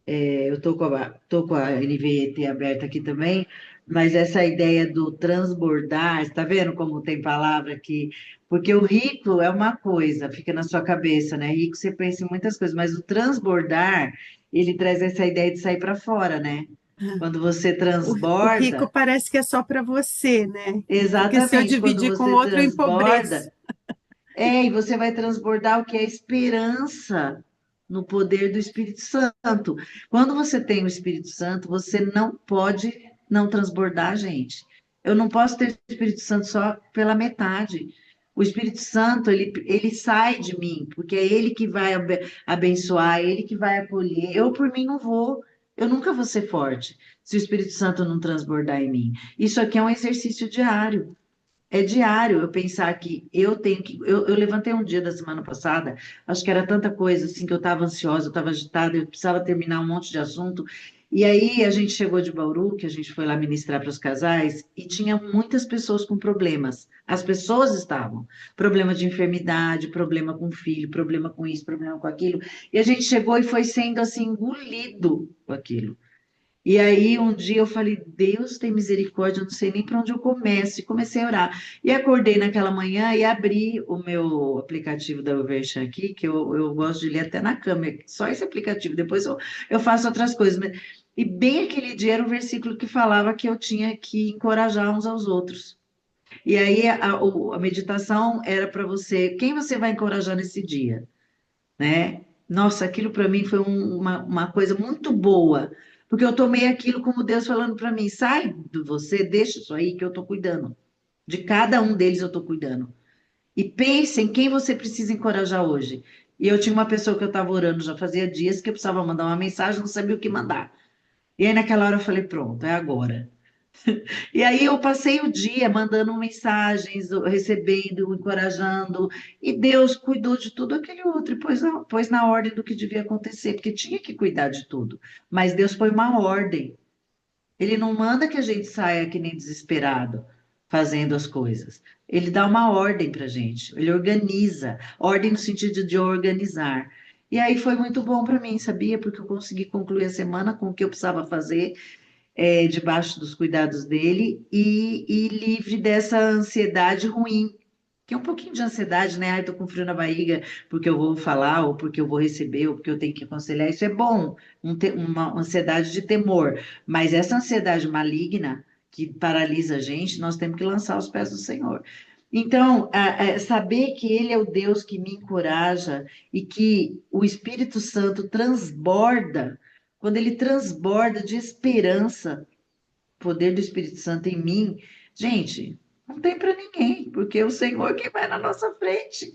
Speaker 2: eu tô com a NVT aberta aqui também, mas essa ideia do transbordar, está vendo como tem palavra aqui? Porque o rico é uma coisa, fica na sua cabeça, né? Rico você pensa em muitas coisas, mas o transbordar, ele traz essa ideia de sair para fora, né?
Speaker 3: uhum.
Speaker 2: Quando você
Speaker 3: O rico
Speaker 2: transborda,
Speaker 3: parece que é só para você, né? Porque se eu
Speaker 2: exatamente, quando
Speaker 3: dividir com
Speaker 2: você
Speaker 3: outro, eu empobreço.
Speaker 2: transborda, e você vai transbordar o que é esperança no poder do Espírito Santo. Quando você tem o Espírito Santo, você não pode não transbordar, gente. Eu não posso ter o Espírito Santo só pela metade. O Espírito Santo, ele sai de mim, porque é ele que vai abençoar, é ele que vai acolher. Eu, por mim, não vou. Eu nunca vou ser forte se o Espírito Santo não transbordar em mim. Isso aqui é um exercício diário. É diário eu pensar que eu tenho que. Eu levantei um dia da semana passada, acho que era tanta coisa assim que eu estava ansiosa, eu estava agitada, eu precisava terminar um monte de assunto. E aí a gente chegou de Bauru, que a gente foi lá ministrar para os casais, e tinha muitas pessoas com problemas. As pessoas estavam. Problema de enfermidade, problema com filho, problema com isso, problema com aquilo. E a gente chegou e foi sendo assim, engolido com aquilo. E aí, um dia eu falei, Deus tem misericórdia, eu não sei nem para onde eu começo. E comecei a orar. E acordei naquela manhã e abri o meu aplicativo da Uvershan aqui, que eu gosto de ler até na cama, só esse aplicativo. Depois eu faço outras coisas. E bem aquele dia era o versículo que falava que eu tinha que encorajar uns aos outros. E aí a meditação era para você, quem você vai encorajar nesse dia, né? Nossa, aquilo para mim foi uma coisa muito boa, porque eu tomei aquilo como Deus falando para mim: sai de você, deixa isso aí que eu estou cuidando. De cada um deles eu estou cuidando. E pense em quem você precisa encorajar hoje. E eu tinha uma pessoa que eu estava orando já fazia dias que eu precisava mandar uma mensagem, não sabia o que mandar. E aí naquela hora eu falei: pronto, é agora. E aí eu passei o dia mandando mensagens, recebendo, encorajando, e Deus cuidou de tudo aquele outro, e pôs na ordem do que devia acontecer, porque tinha que cuidar de tudo. Mas Deus põe uma ordem. Ele não manda que a gente saia que nem desesperado fazendo as coisas. Ele dá uma ordem para a gente, ele organiza, ordem no sentido de organizar. E aí foi muito bom para mim, sabia? Porque eu consegui concluir a semana com o que eu precisava fazer debaixo dos cuidados dele e livre dessa ansiedade ruim, que é um pouquinho de ansiedade, né? Ai, tô com frio na barriga porque eu vou falar, ou porque eu vou receber, ou porque eu tenho que aconselhar. Isso é bom, uma ansiedade de temor, mas essa ansiedade maligna que paralisa a gente, nós temos que lançar aos pés do Senhor. Então, saber que Ele é o Deus que me encoraja e que o Espírito Santo transborda quando ele transborda de esperança, o poder do Espírito Santo em mim, gente, não tem para ninguém, porque é o Senhor que vai na nossa frente,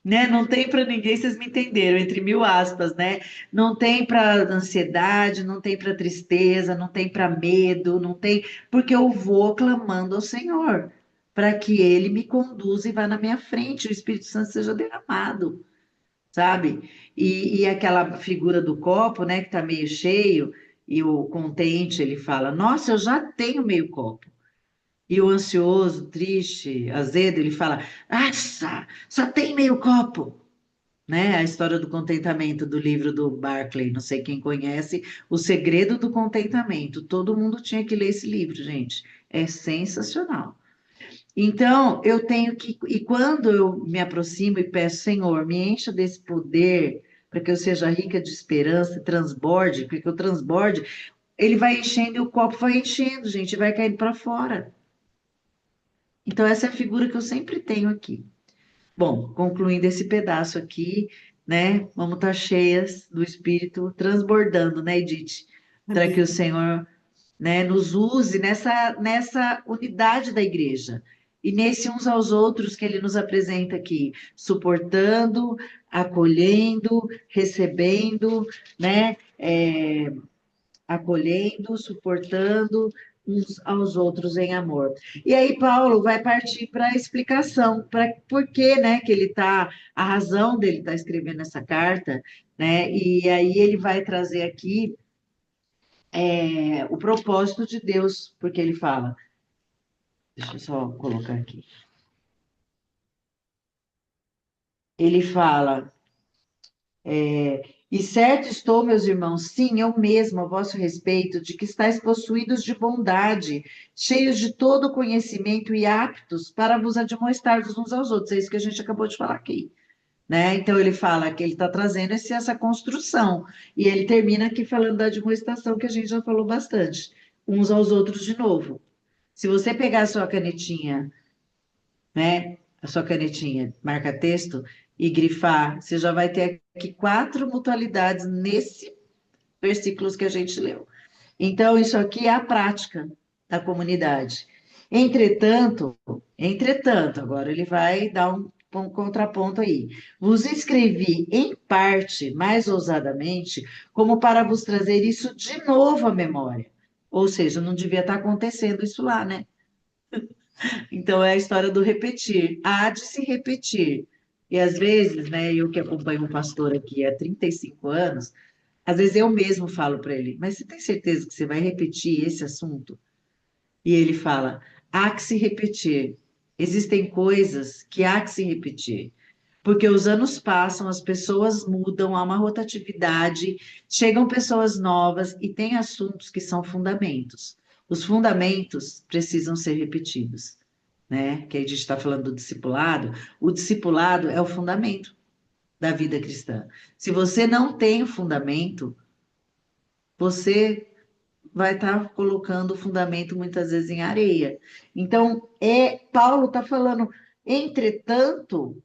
Speaker 2: né? Não tem para ninguém, vocês me entenderam, entre mil aspas, né? Não tem para ansiedade, não tem para tristeza, não tem para medo, não tem, porque eu vou clamando ao Senhor, para que Ele me conduza e vá na minha frente, o Espírito Santo seja derramado, sabe? E aquela figura do copo, né, que está meio cheio, e o contente, ele fala, nossa, eu já tenho meio copo. E o ansioso, triste, azedo, ele fala, nossa, só tem meio copo. Né? A história do contentamento do livro do Barclay, não sei quem conhece, O Segredo do Contentamento. Todo mundo tinha que ler esse livro, gente. É sensacional. Então, eu tenho que, e quando eu me aproximo e peço, Senhor, me encha desse poder, para que eu seja rica de esperança, transborde, para que eu transborde, ele vai enchendo e o copo vai enchendo, gente, e vai caindo para fora. Então, essa é a figura que eu sempre tenho aqui. Bom, concluindo esse pedaço aqui, né? Vamos estar cheias do Espírito, transbordando, né, Edith? Para que o
Speaker 3: Amém.
Speaker 2: Senhor, né, nos use nessa unidade da igreja e nesse uns aos outros que ele nos apresenta aqui, suportando, acolhendo, recebendo, né, acolhendo, suportando uns aos outros em amor. E aí Paulo vai partir para a explicação, para por que, né, que ele está, a razão dele estar escrevendo essa carta, né, e aí ele vai trazer aqui o propósito de Deus, porque ele fala, deixa eu só colocar aqui. Ele fala, e certo estou, meus irmãos, sim, eu mesmo, a vosso respeito, de que estáis possuídos de bondade, cheios de todo conhecimento e aptos para vos admoestar uns aos outros. É isso que a gente acabou de falar aqui, né? Então ele fala que ele está trazendo essa construção, e ele termina aqui falando da admoestação, que a gente já falou bastante, uns aos outros de novo. Se você pegar a sua canetinha, né? A sua canetinha, marca-texto, e grifar, você já vai ter aqui 4 mutualidades nesse versículos que a gente leu. Então, isso aqui é a prática da comunidade. Entretanto, agora ele vai dar um contraponto aí. Vos escrevi em parte, mais ousadamente, como para vos trazer isso de novo à memória. Ou seja, não devia estar acontecendo isso lá, né? Então, é a história do repetir. Há de se repetir. E às vezes, né, eu que acompanho um pastor aqui há 35 anos, às vezes eu mesmo falo para ele, mas você tem certeza que você vai repetir esse assunto? E ele fala, há que se repetir. Existem coisas que há que se repetir. Porque os anos passam, as pessoas mudam, há uma rotatividade, chegam pessoas novas e tem assuntos que são fundamentos. Os fundamentos precisam ser repetidos, né? Que a gente está falando do discipulado. O discipulado é o fundamento da vida cristã. Se você não tem o fundamento, você vai estar colocando o fundamento muitas vezes em areia. Então, Paulo está falando, entretanto,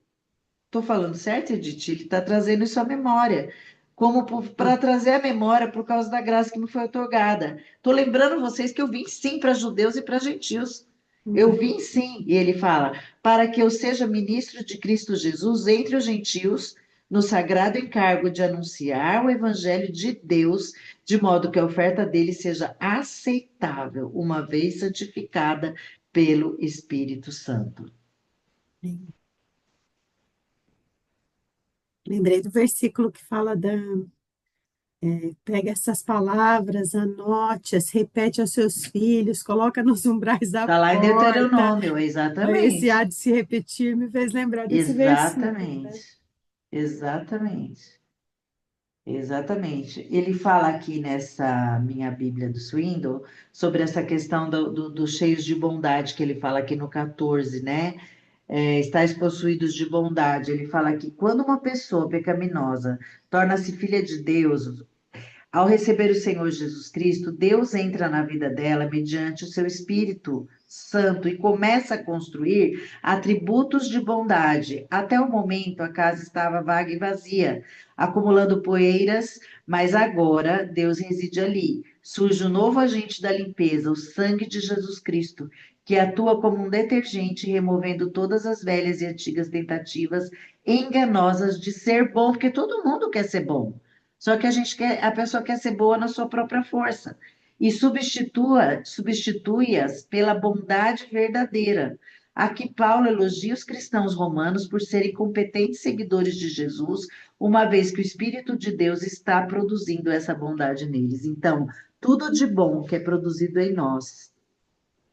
Speaker 2: estou falando certo, Edith? Ele está trazendo isso à memória, como para trazer a memória por causa da graça que me foi otorgada. Estou lembrando vocês que eu vim sim para judeus e para gentios. Eu vim sim, e ele fala, para que eu seja ministro de Cristo Jesus entre os gentios, no sagrado encargo de anunciar o evangelho de Deus, de modo que a oferta dele seja aceitável, uma vez santificada pelo Espírito Santo.
Speaker 3: Lembrei do versículo que fala pega essas palavras, anote-as, repete aos seus filhos, coloca nos umbrais da
Speaker 2: Está lá em
Speaker 3: porta.
Speaker 2: Deuteronômio,
Speaker 3: Esse
Speaker 2: exatamente.
Speaker 3: há de se repetir me fez lembrar desse versículo,
Speaker 2: Exatamente.
Speaker 3: né?
Speaker 2: Exatamente. Exatamente. Ele fala aqui nessa minha Bíblia do Swindle sobre essa questão dos cheios de bondade, que ele fala aqui no 14, né? Estáis possuídos de bondade. Ele fala que quando uma pessoa pecaminosa torna-se filha de Deus, Ao receber o Senhor Jesus Cristo, Deus entra na vida dela mediante o seu Espírito Santo e começa a construir atributos de bondade. Até o momento, a casa estava vaga e vazia, acumulando poeiras, mas agora Deus reside ali. Surge um novo agente da limpeza, o sangue de Jesus Cristo, que atua como um detergente, removendo todas as velhas e antigas tentativas enganosas de ser bom, porque todo mundo quer ser bom. Só que a pessoa quer ser boa na sua própria força e substitui-as pela bondade verdadeira. Aqui Paulo elogia os cristãos romanos por serem competentes seguidores de Jesus, uma vez que o Espírito de Deus está produzindo essa bondade neles. Então, tudo de bom que é produzido em nós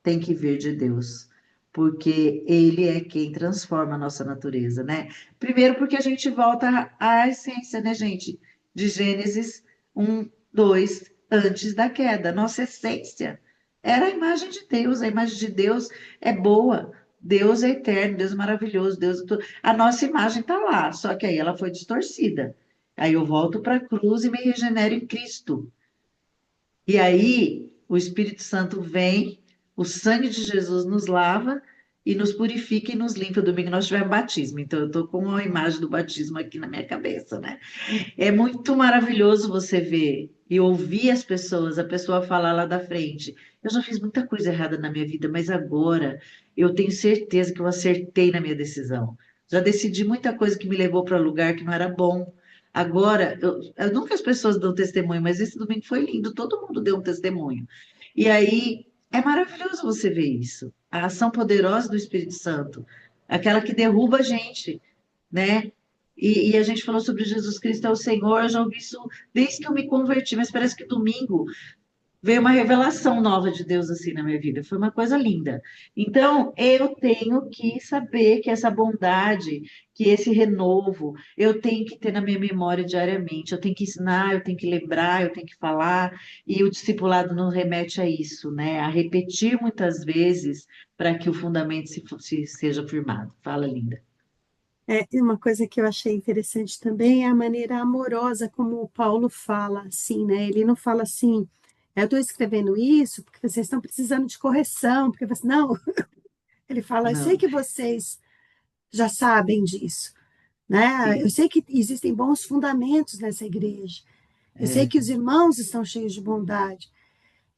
Speaker 2: tem que vir de Deus, porque Ele é quem transforma a nossa natureza, né? Primeiro, porque a gente volta à essência, né, gente? De Gênesis 1, 2, antes da queda. Nossa essência era a imagem de Deus. A imagem de Deus é boa. Deus é eterno, Deus é maravilhoso, Deus é tudo. A nossa imagem está lá, só que aí ela foi distorcida. Aí eu volto para a cruz e me regenero em Cristo. E aí o Espírito Santo vem, o sangue de Jesus nos lava e nos purifica e nos limpa. Domingo nós tivemos batismo, então eu estou com a imagem do batismo aqui na minha cabeça, né? É muito maravilhoso você ver e ouvir as pessoas, a pessoa falar lá da frente. Eu já fiz muita coisa errada na minha vida, mas agora eu tenho certeza que eu acertei na minha decisão. Já decidi muita coisa que me levou para lugar que não era bom. Agora, eu nunca as pessoas dão testemunho, mas esse domingo foi lindo, todo mundo deu um testemunho. E aí é maravilhoso você ver isso. A ação poderosa do Espírito Santo, aquela que derruba a gente, né? E a gente falou sobre Jesus Cristo é o Senhor, eu já ouvi isso desde que eu me converti, mas parece que domingo veio uma revelação nova de Deus assim na minha vida. Foi uma coisa linda. Então, eu tenho que saber que essa bondade, que esse renovo, eu tenho que ter na minha memória diariamente. Eu tenho que ensinar, eu tenho que lembrar, eu tenho que falar. E o discipulado nos remete a isso, né? A repetir muitas vezes para que o fundamento seja firmado. Fala, linda.
Speaker 3: E uma coisa que eu achei interessante também é a maneira amorosa como o Paulo fala, assim, né? Ele não fala assim, eu estou escrevendo isso porque vocês estão precisando de correção, porque você... Não, ele fala, eu sei
Speaker 2: Não.
Speaker 3: que vocês já sabem disso, né? Eu
Speaker 2: Sim.
Speaker 3: sei que existem bons fundamentos nessa igreja, eu sei
Speaker 2: É.
Speaker 3: que os irmãos estão cheios de bondade,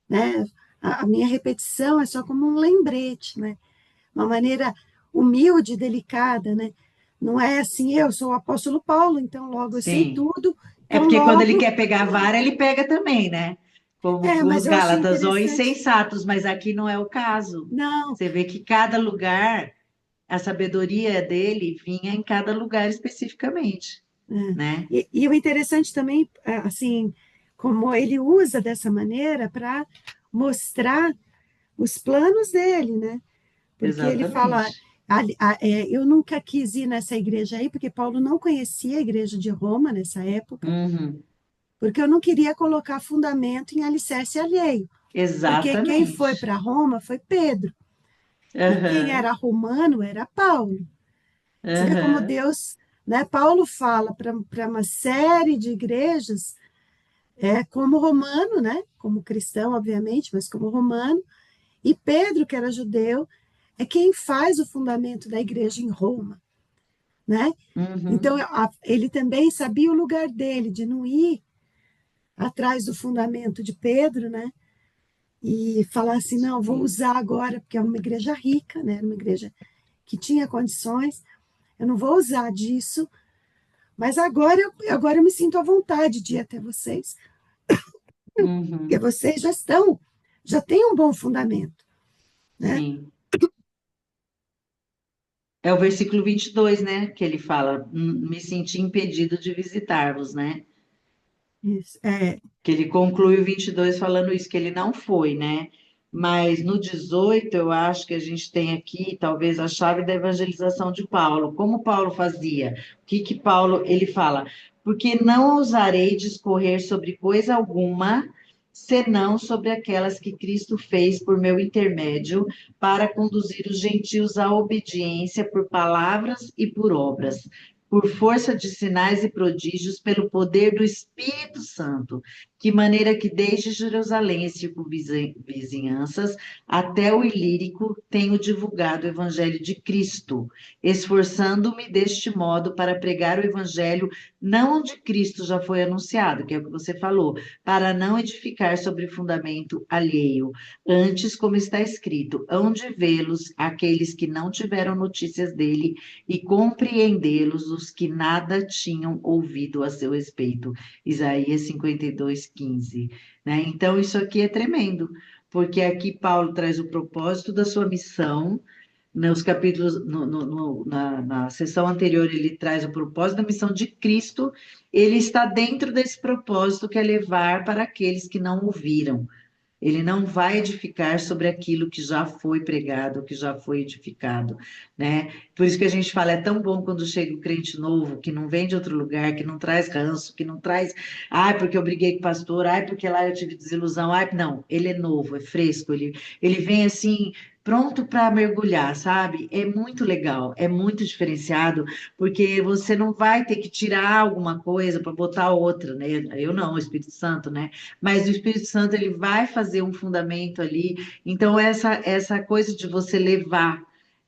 Speaker 3: né? A minha repetição é só como um lembrete, né? Uma maneira humilde, delicada, né? Não é assim, eu sou o apóstolo Paulo, então logo eu sei
Speaker 2: Sim.
Speaker 3: tudo,
Speaker 2: É
Speaker 3: então
Speaker 2: porque quando ele
Speaker 3: logo.
Speaker 2: quer pegar a vara, ele pega também, né? Como os
Speaker 3: Mas eu achei
Speaker 2: Gálatas, ou
Speaker 3: interessante.
Speaker 2: insensatos, mas aqui não é o caso.
Speaker 3: Não,
Speaker 2: Você vê que cada lugar, a sabedoria dele vinha em cada lugar especificamente, né?
Speaker 3: e o interessante também, assim, como ele usa dessa maneira para mostrar os planos dele, né? Porque ele fala,
Speaker 2: Exatamente.
Speaker 3: eu nunca quis ir nessa igreja aí, porque Paulo não conhecia a igreja de Roma nessa época,
Speaker 2: Uhum.
Speaker 3: porque eu não queria colocar fundamento em alicerce alheio. Porque quem foi
Speaker 2: Exatamente.
Speaker 3: para Roma foi Pedro, e quem
Speaker 2: Aham,
Speaker 3: era romano era Paulo. Você vê como
Speaker 2: aham,
Speaker 3: Deus, né? Paulo fala para uma série de igrejas, como romano, né? Como cristão, obviamente, mas como romano, e Pedro, que era judeu, é quem faz o fundamento da igreja em Roma, né? Então,
Speaker 2: uhum.
Speaker 3: ele também sabia o lugar dele, de não ir atrás do fundamento de Pedro, né? E falar assim, não, vou
Speaker 2: Sim.
Speaker 3: usar agora, porque é uma igreja rica, né? Uma igreja que tinha condições, eu não vou usar disso, mas agora eu me sinto à vontade de ir até vocês, porque
Speaker 2: Uhum.
Speaker 3: vocês já têm um bom fundamento, né?
Speaker 2: Sim. É o versículo 22, né? Que ele fala, Me senti impedido de visitar-vos", né?
Speaker 3: Isso,
Speaker 2: Que ele conclui o 22 falando isso, que ele não foi, né? Mas no 18, eu acho que a gente tem aqui, talvez, a chave da evangelização de Paulo. Como Paulo fazia? O que que Paulo, ele fala? Porque não ousarei discorrer sobre coisa alguma, senão sobre aquelas que Cristo fez por meu intermédio, para conduzir os gentios à obediência por palavras e por obras, por força de sinais e prodígios, pelo poder do Espírito Santo, que maneira que desde Jerusalém e circunvizinhanças até o Ilírico tenho divulgado o evangelho de Cristo, esforçando-me deste modo para pregar o evangelho não onde Cristo já foi anunciado, que é o que você falou, para não edificar sobre fundamento alheio. Antes, como está escrito, hão de vê-los aqueles que não tiveram notícias dele e compreendê-los os que nada tinham ouvido a seu respeito. Isaías 52:15, né? Então, isso aqui é tremendo, porque aqui Paulo traz o propósito da sua missão, nos capítulos, na sessão anterior, ele traz o propósito da missão de Cristo, ele está dentro desse propósito que é levar para aqueles que não ouviram. Ele não vai edificar sobre aquilo que já foi pregado, que já foi edificado, né? Por isso que a gente fala, é tão bom quando chega o crente novo, que não vem de outro lugar, que não traz ranço, que não traz, ai, porque eu briguei com o pastor, ai, porque lá eu tive desilusão, ai, não, ele é novo, é fresco, ele vem assim, pronto para mergulhar, sabe? É muito legal, é muito diferenciado, porque você não vai ter que tirar alguma coisa para botar outra, né? Eu não, o Espírito Santo, né? Mas o Espírito Santo ele vai fazer um fundamento ali. Então, essa coisa de você levar,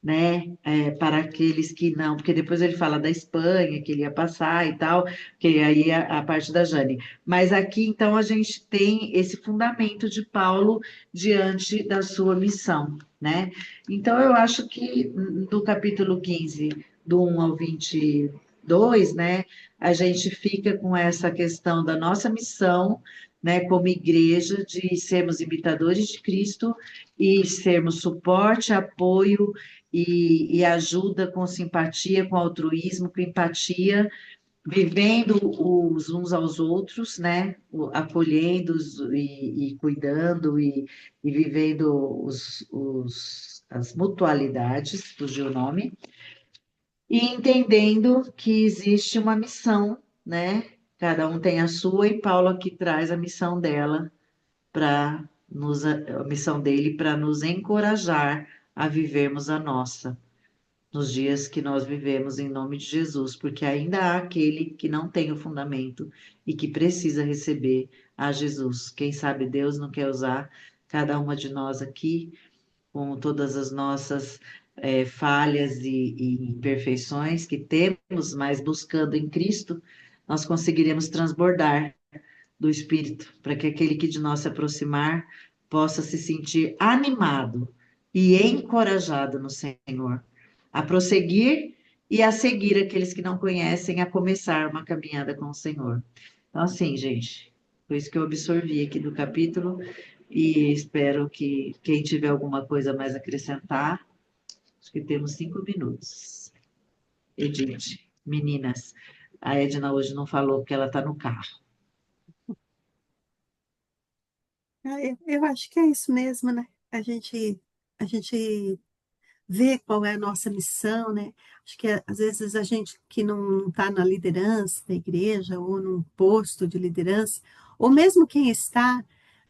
Speaker 2: né, para aqueles que não, porque depois ele fala da Espanha, que ele ia passar e tal, que aí é a parte da Jane. Mas aqui, então, a gente tem esse fundamento de Paulo diante da sua missão, né? Então, eu acho que do capítulo 15, do 1 ao 22, né, a gente fica com essa questão da nossa missão, né, como igreja, de sermos imitadores de Cristo e sermos suporte, apoio e ajuda com simpatia, com altruísmo, com empatia, vivendo os uns aos outros, né, acolhendo e cuidando e vivendo as mutualidades, fugiu o nome, e entendendo que existe uma missão, né? Cada um tem a sua, e Paulo aqui traz a missão dela para a missão dele para nos encorajar a vivermos a nossa nos dias que nós vivemos em nome de Jesus, porque ainda há aquele que não tem o fundamento e que precisa receber a Jesus. Quem sabe Deus não quer usar cada uma de nós aqui com todas as nossas falhas e imperfeições que temos, mas buscando em Cristo, nós conseguiremos transbordar do Espírito, para que aquele que de nós se aproximar possa se sentir animado e encorajado no Senhor, a prosseguir e a seguir aqueles que não conhecem, a começar uma caminhada com o Senhor. Então, assim, gente, foi isso que eu absorvi aqui do capítulo e espero que quem tiver alguma coisa mais a acrescentar, acho que temos 5 minutos. Edith, meninas, a Edna hoje não falou porque ela está no carro.
Speaker 3: Eu acho que é isso mesmo, né? A gente vê qual é a nossa missão, né? Acho que às vezes a gente que não está na liderança da igreja ou num posto de liderança, ou mesmo quem está,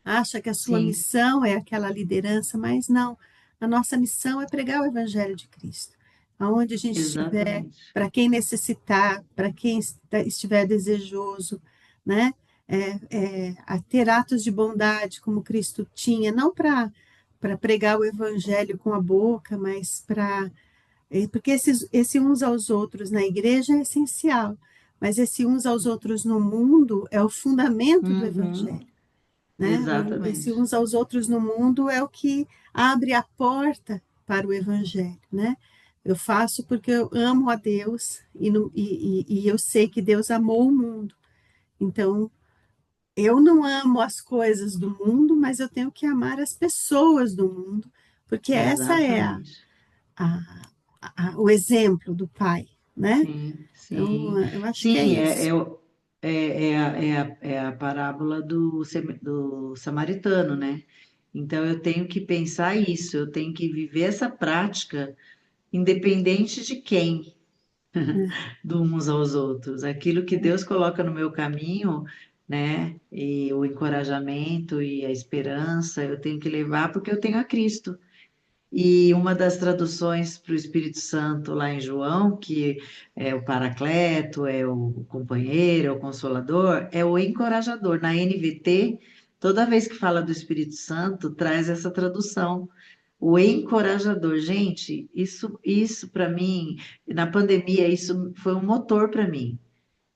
Speaker 3: acha que a sua
Speaker 2: Sim,
Speaker 3: missão é aquela liderança, mas não. A nossa missão é pregar o Evangelho de Cristo. Aonde a gente estiver,
Speaker 2: exatamente.
Speaker 3: para quem necessitar, para quem estiver desejoso, né? A ter atos de bondade como Cristo tinha, não para pregar o evangelho com a boca, mas porque esse uns aos outros na igreja é essencial, mas esse uns aos outros no mundo é o fundamento do
Speaker 2: Uhum,
Speaker 3: evangelho, né? Esse
Speaker 2: exatamente.
Speaker 3: uns aos outros no mundo é o que abre a porta para o evangelho, né? Eu faço porque eu amo a Deus e eu sei que Deus amou o mundo. Então, eu não amo as coisas do mundo, mas eu tenho que amar as pessoas do mundo, porque essa é
Speaker 2: Exatamente.
Speaker 3: a, o exemplo do Pai, né?
Speaker 2: Sim, sim.
Speaker 3: Então, eu acho que é
Speaker 2: Sim,
Speaker 3: isso.
Speaker 2: é a parábola do samaritano, né? Então eu tenho que pensar isso, eu tenho que viver essa prática, independente de quem, de uns aos outros. Aquilo que Deus coloca no meu caminho, né? E o encorajamento e a esperança, eu tenho que levar porque eu tenho a Cristo. E uma das traduções para o Espírito Santo lá em João, que é o Paracleto, é o companheiro, é o consolador, é o encorajador. Na NVT, toda vez que fala do Espírito Santo, traz essa tradução. O encorajador, gente, isso para mim, na pandemia, isso foi um motor para mim.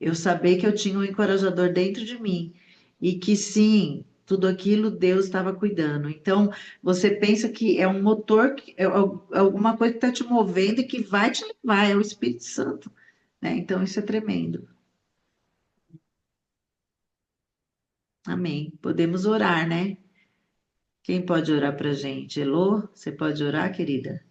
Speaker 2: Eu saber que eu tinha um encorajador dentro de mim e que sim, tudo aquilo Deus estava cuidando. Então, você pensa que é um motor, é alguma coisa que está te movendo e que vai te levar, é o Espírito Santo, né? Então, isso é tremendo. Amém. Podemos orar, né? Quem pode orar para a gente? Elô, você pode orar, querida?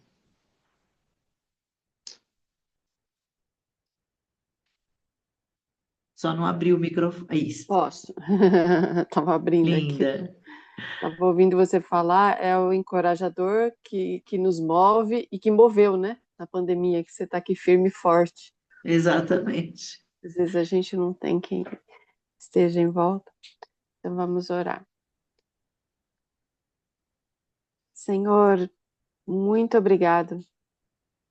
Speaker 2: Só não abriu o microfone. Isso,
Speaker 5: Posso. Estava abrindo aqui.
Speaker 2: linda.
Speaker 5: Estava ouvindo você falar, é o encorajador que nos move e que moveu, né? Na pandemia, que você está aqui firme e forte.
Speaker 2: Exatamente.
Speaker 5: Às vezes a gente não tem quem esteja em volta. Então vamos orar. Senhor, muito obrigado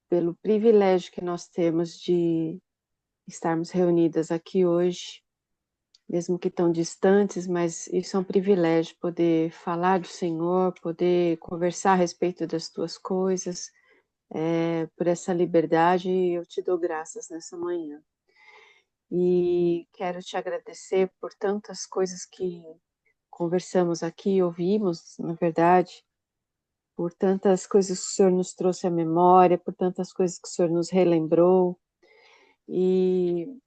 Speaker 5: pelo privilégio que nós temos de estarmos reunidas aqui hoje, mesmo que tão distantes, mas isso é um privilégio, poder falar do Senhor, poder conversar a respeito das tuas coisas, por essa liberdade, eu te dou graças nessa manhã. E quero te agradecer por tantas coisas que conversamos aqui, ouvimos, na verdade, por tantas coisas que o Senhor nos trouxe à memória, por tantas coisas que o Senhor nos relembrou, e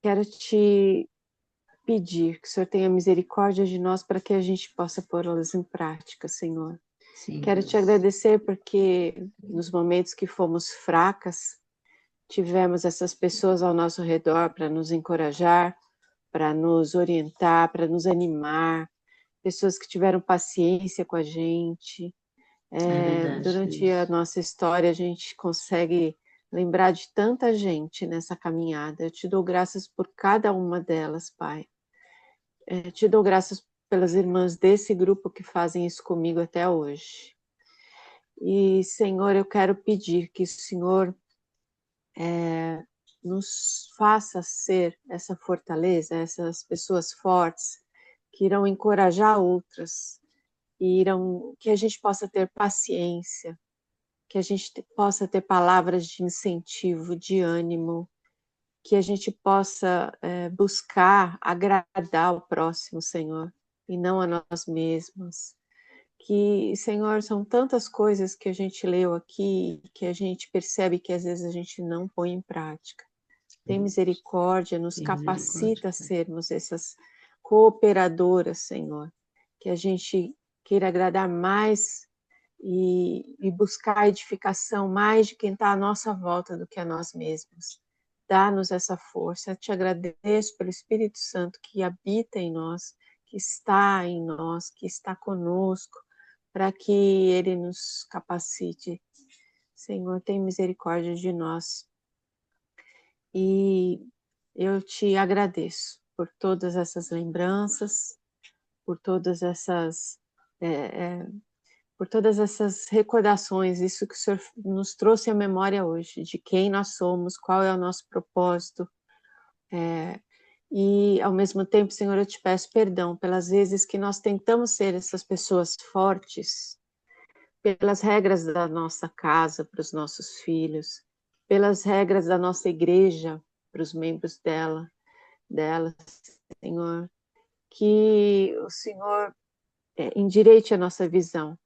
Speaker 5: quero te pedir que o Senhor tenha misericórdia de nós para que a gente possa pô-las em prática, Senhor.
Speaker 2: Sim,
Speaker 5: Quero
Speaker 2: Deus.
Speaker 5: te agradecer porque nos momentos que fomos fracas, tivemos essas pessoas ao nosso redor para nos encorajar, para nos orientar, para nos animar, pessoas que tiveram paciência com a gente.
Speaker 2: É verdade,
Speaker 5: Durante a
Speaker 2: Deus.
Speaker 5: nossa história, a gente consegue lembrar de tanta gente nessa caminhada. Eu te dou graças por cada uma delas, Pai. Te dou graças pelas irmãs desse grupo que fazem isso comigo até hoje. E, Senhor, eu quero pedir que o Senhor nos faça ser essa fortaleza, essas pessoas fortes que irão encorajar outras, que a gente possa ter paciência, que a gente possa ter palavras de incentivo, de ânimo, que a gente possa buscar agradar o próximo, Senhor, e não a nós mesmos. Que, Senhor, são tantas coisas que a gente leu aqui, que a gente percebe que às vezes a gente não põe em prática. Tem misericórdia, nos
Speaker 2: Tem
Speaker 5: capacita
Speaker 2: misericórdia.
Speaker 5: a sermos essas cooperadoras, Senhor, que a gente queira agradar mais e buscar a edificação mais de quem está à nossa volta do que a nós mesmos. Dá-nos essa força. Eu te agradeço pelo Espírito Santo que habita em nós, que está em nós, que está conosco, para que ele nos capacite. Senhor, tem misericórdia de nós. E eu te agradeço por todas essas lembranças, por todas essas por todas essas recordações, isso que o Senhor nos trouxe à memória hoje, de quem nós somos, qual é o nosso propósito. E, ao mesmo tempo, Senhor, eu te peço perdão pelas vezes que nós tentamos ser essas pessoas fortes, pelas regras da nossa casa para os nossos filhos, pelas regras da nossa igreja para os membros dela, Senhor. Que o Senhor endireite a nossa visão,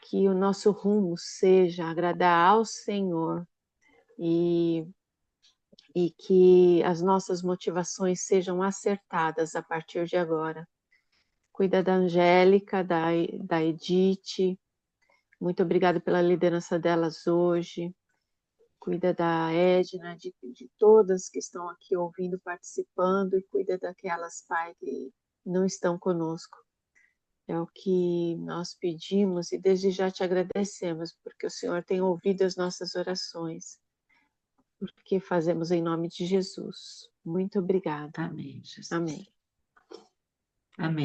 Speaker 5: que o nosso rumo seja agradar ao Senhor e que as nossas motivações sejam acertadas a partir de agora. Cuida da Angélica, da Edith, muito obrigada pela liderança delas hoje. Cuida da Edna, de todas que estão aqui ouvindo, participando, e cuida daquelas, Pai, que não estão conosco. É o que nós pedimos e desde já te agradecemos, porque o Senhor tem ouvido as nossas orações, porque fazemos em nome de Jesus. Muito obrigada.
Speaker 2: Amém, Jesus.
Speaker 5: Amém.
Speaker 2: Amém.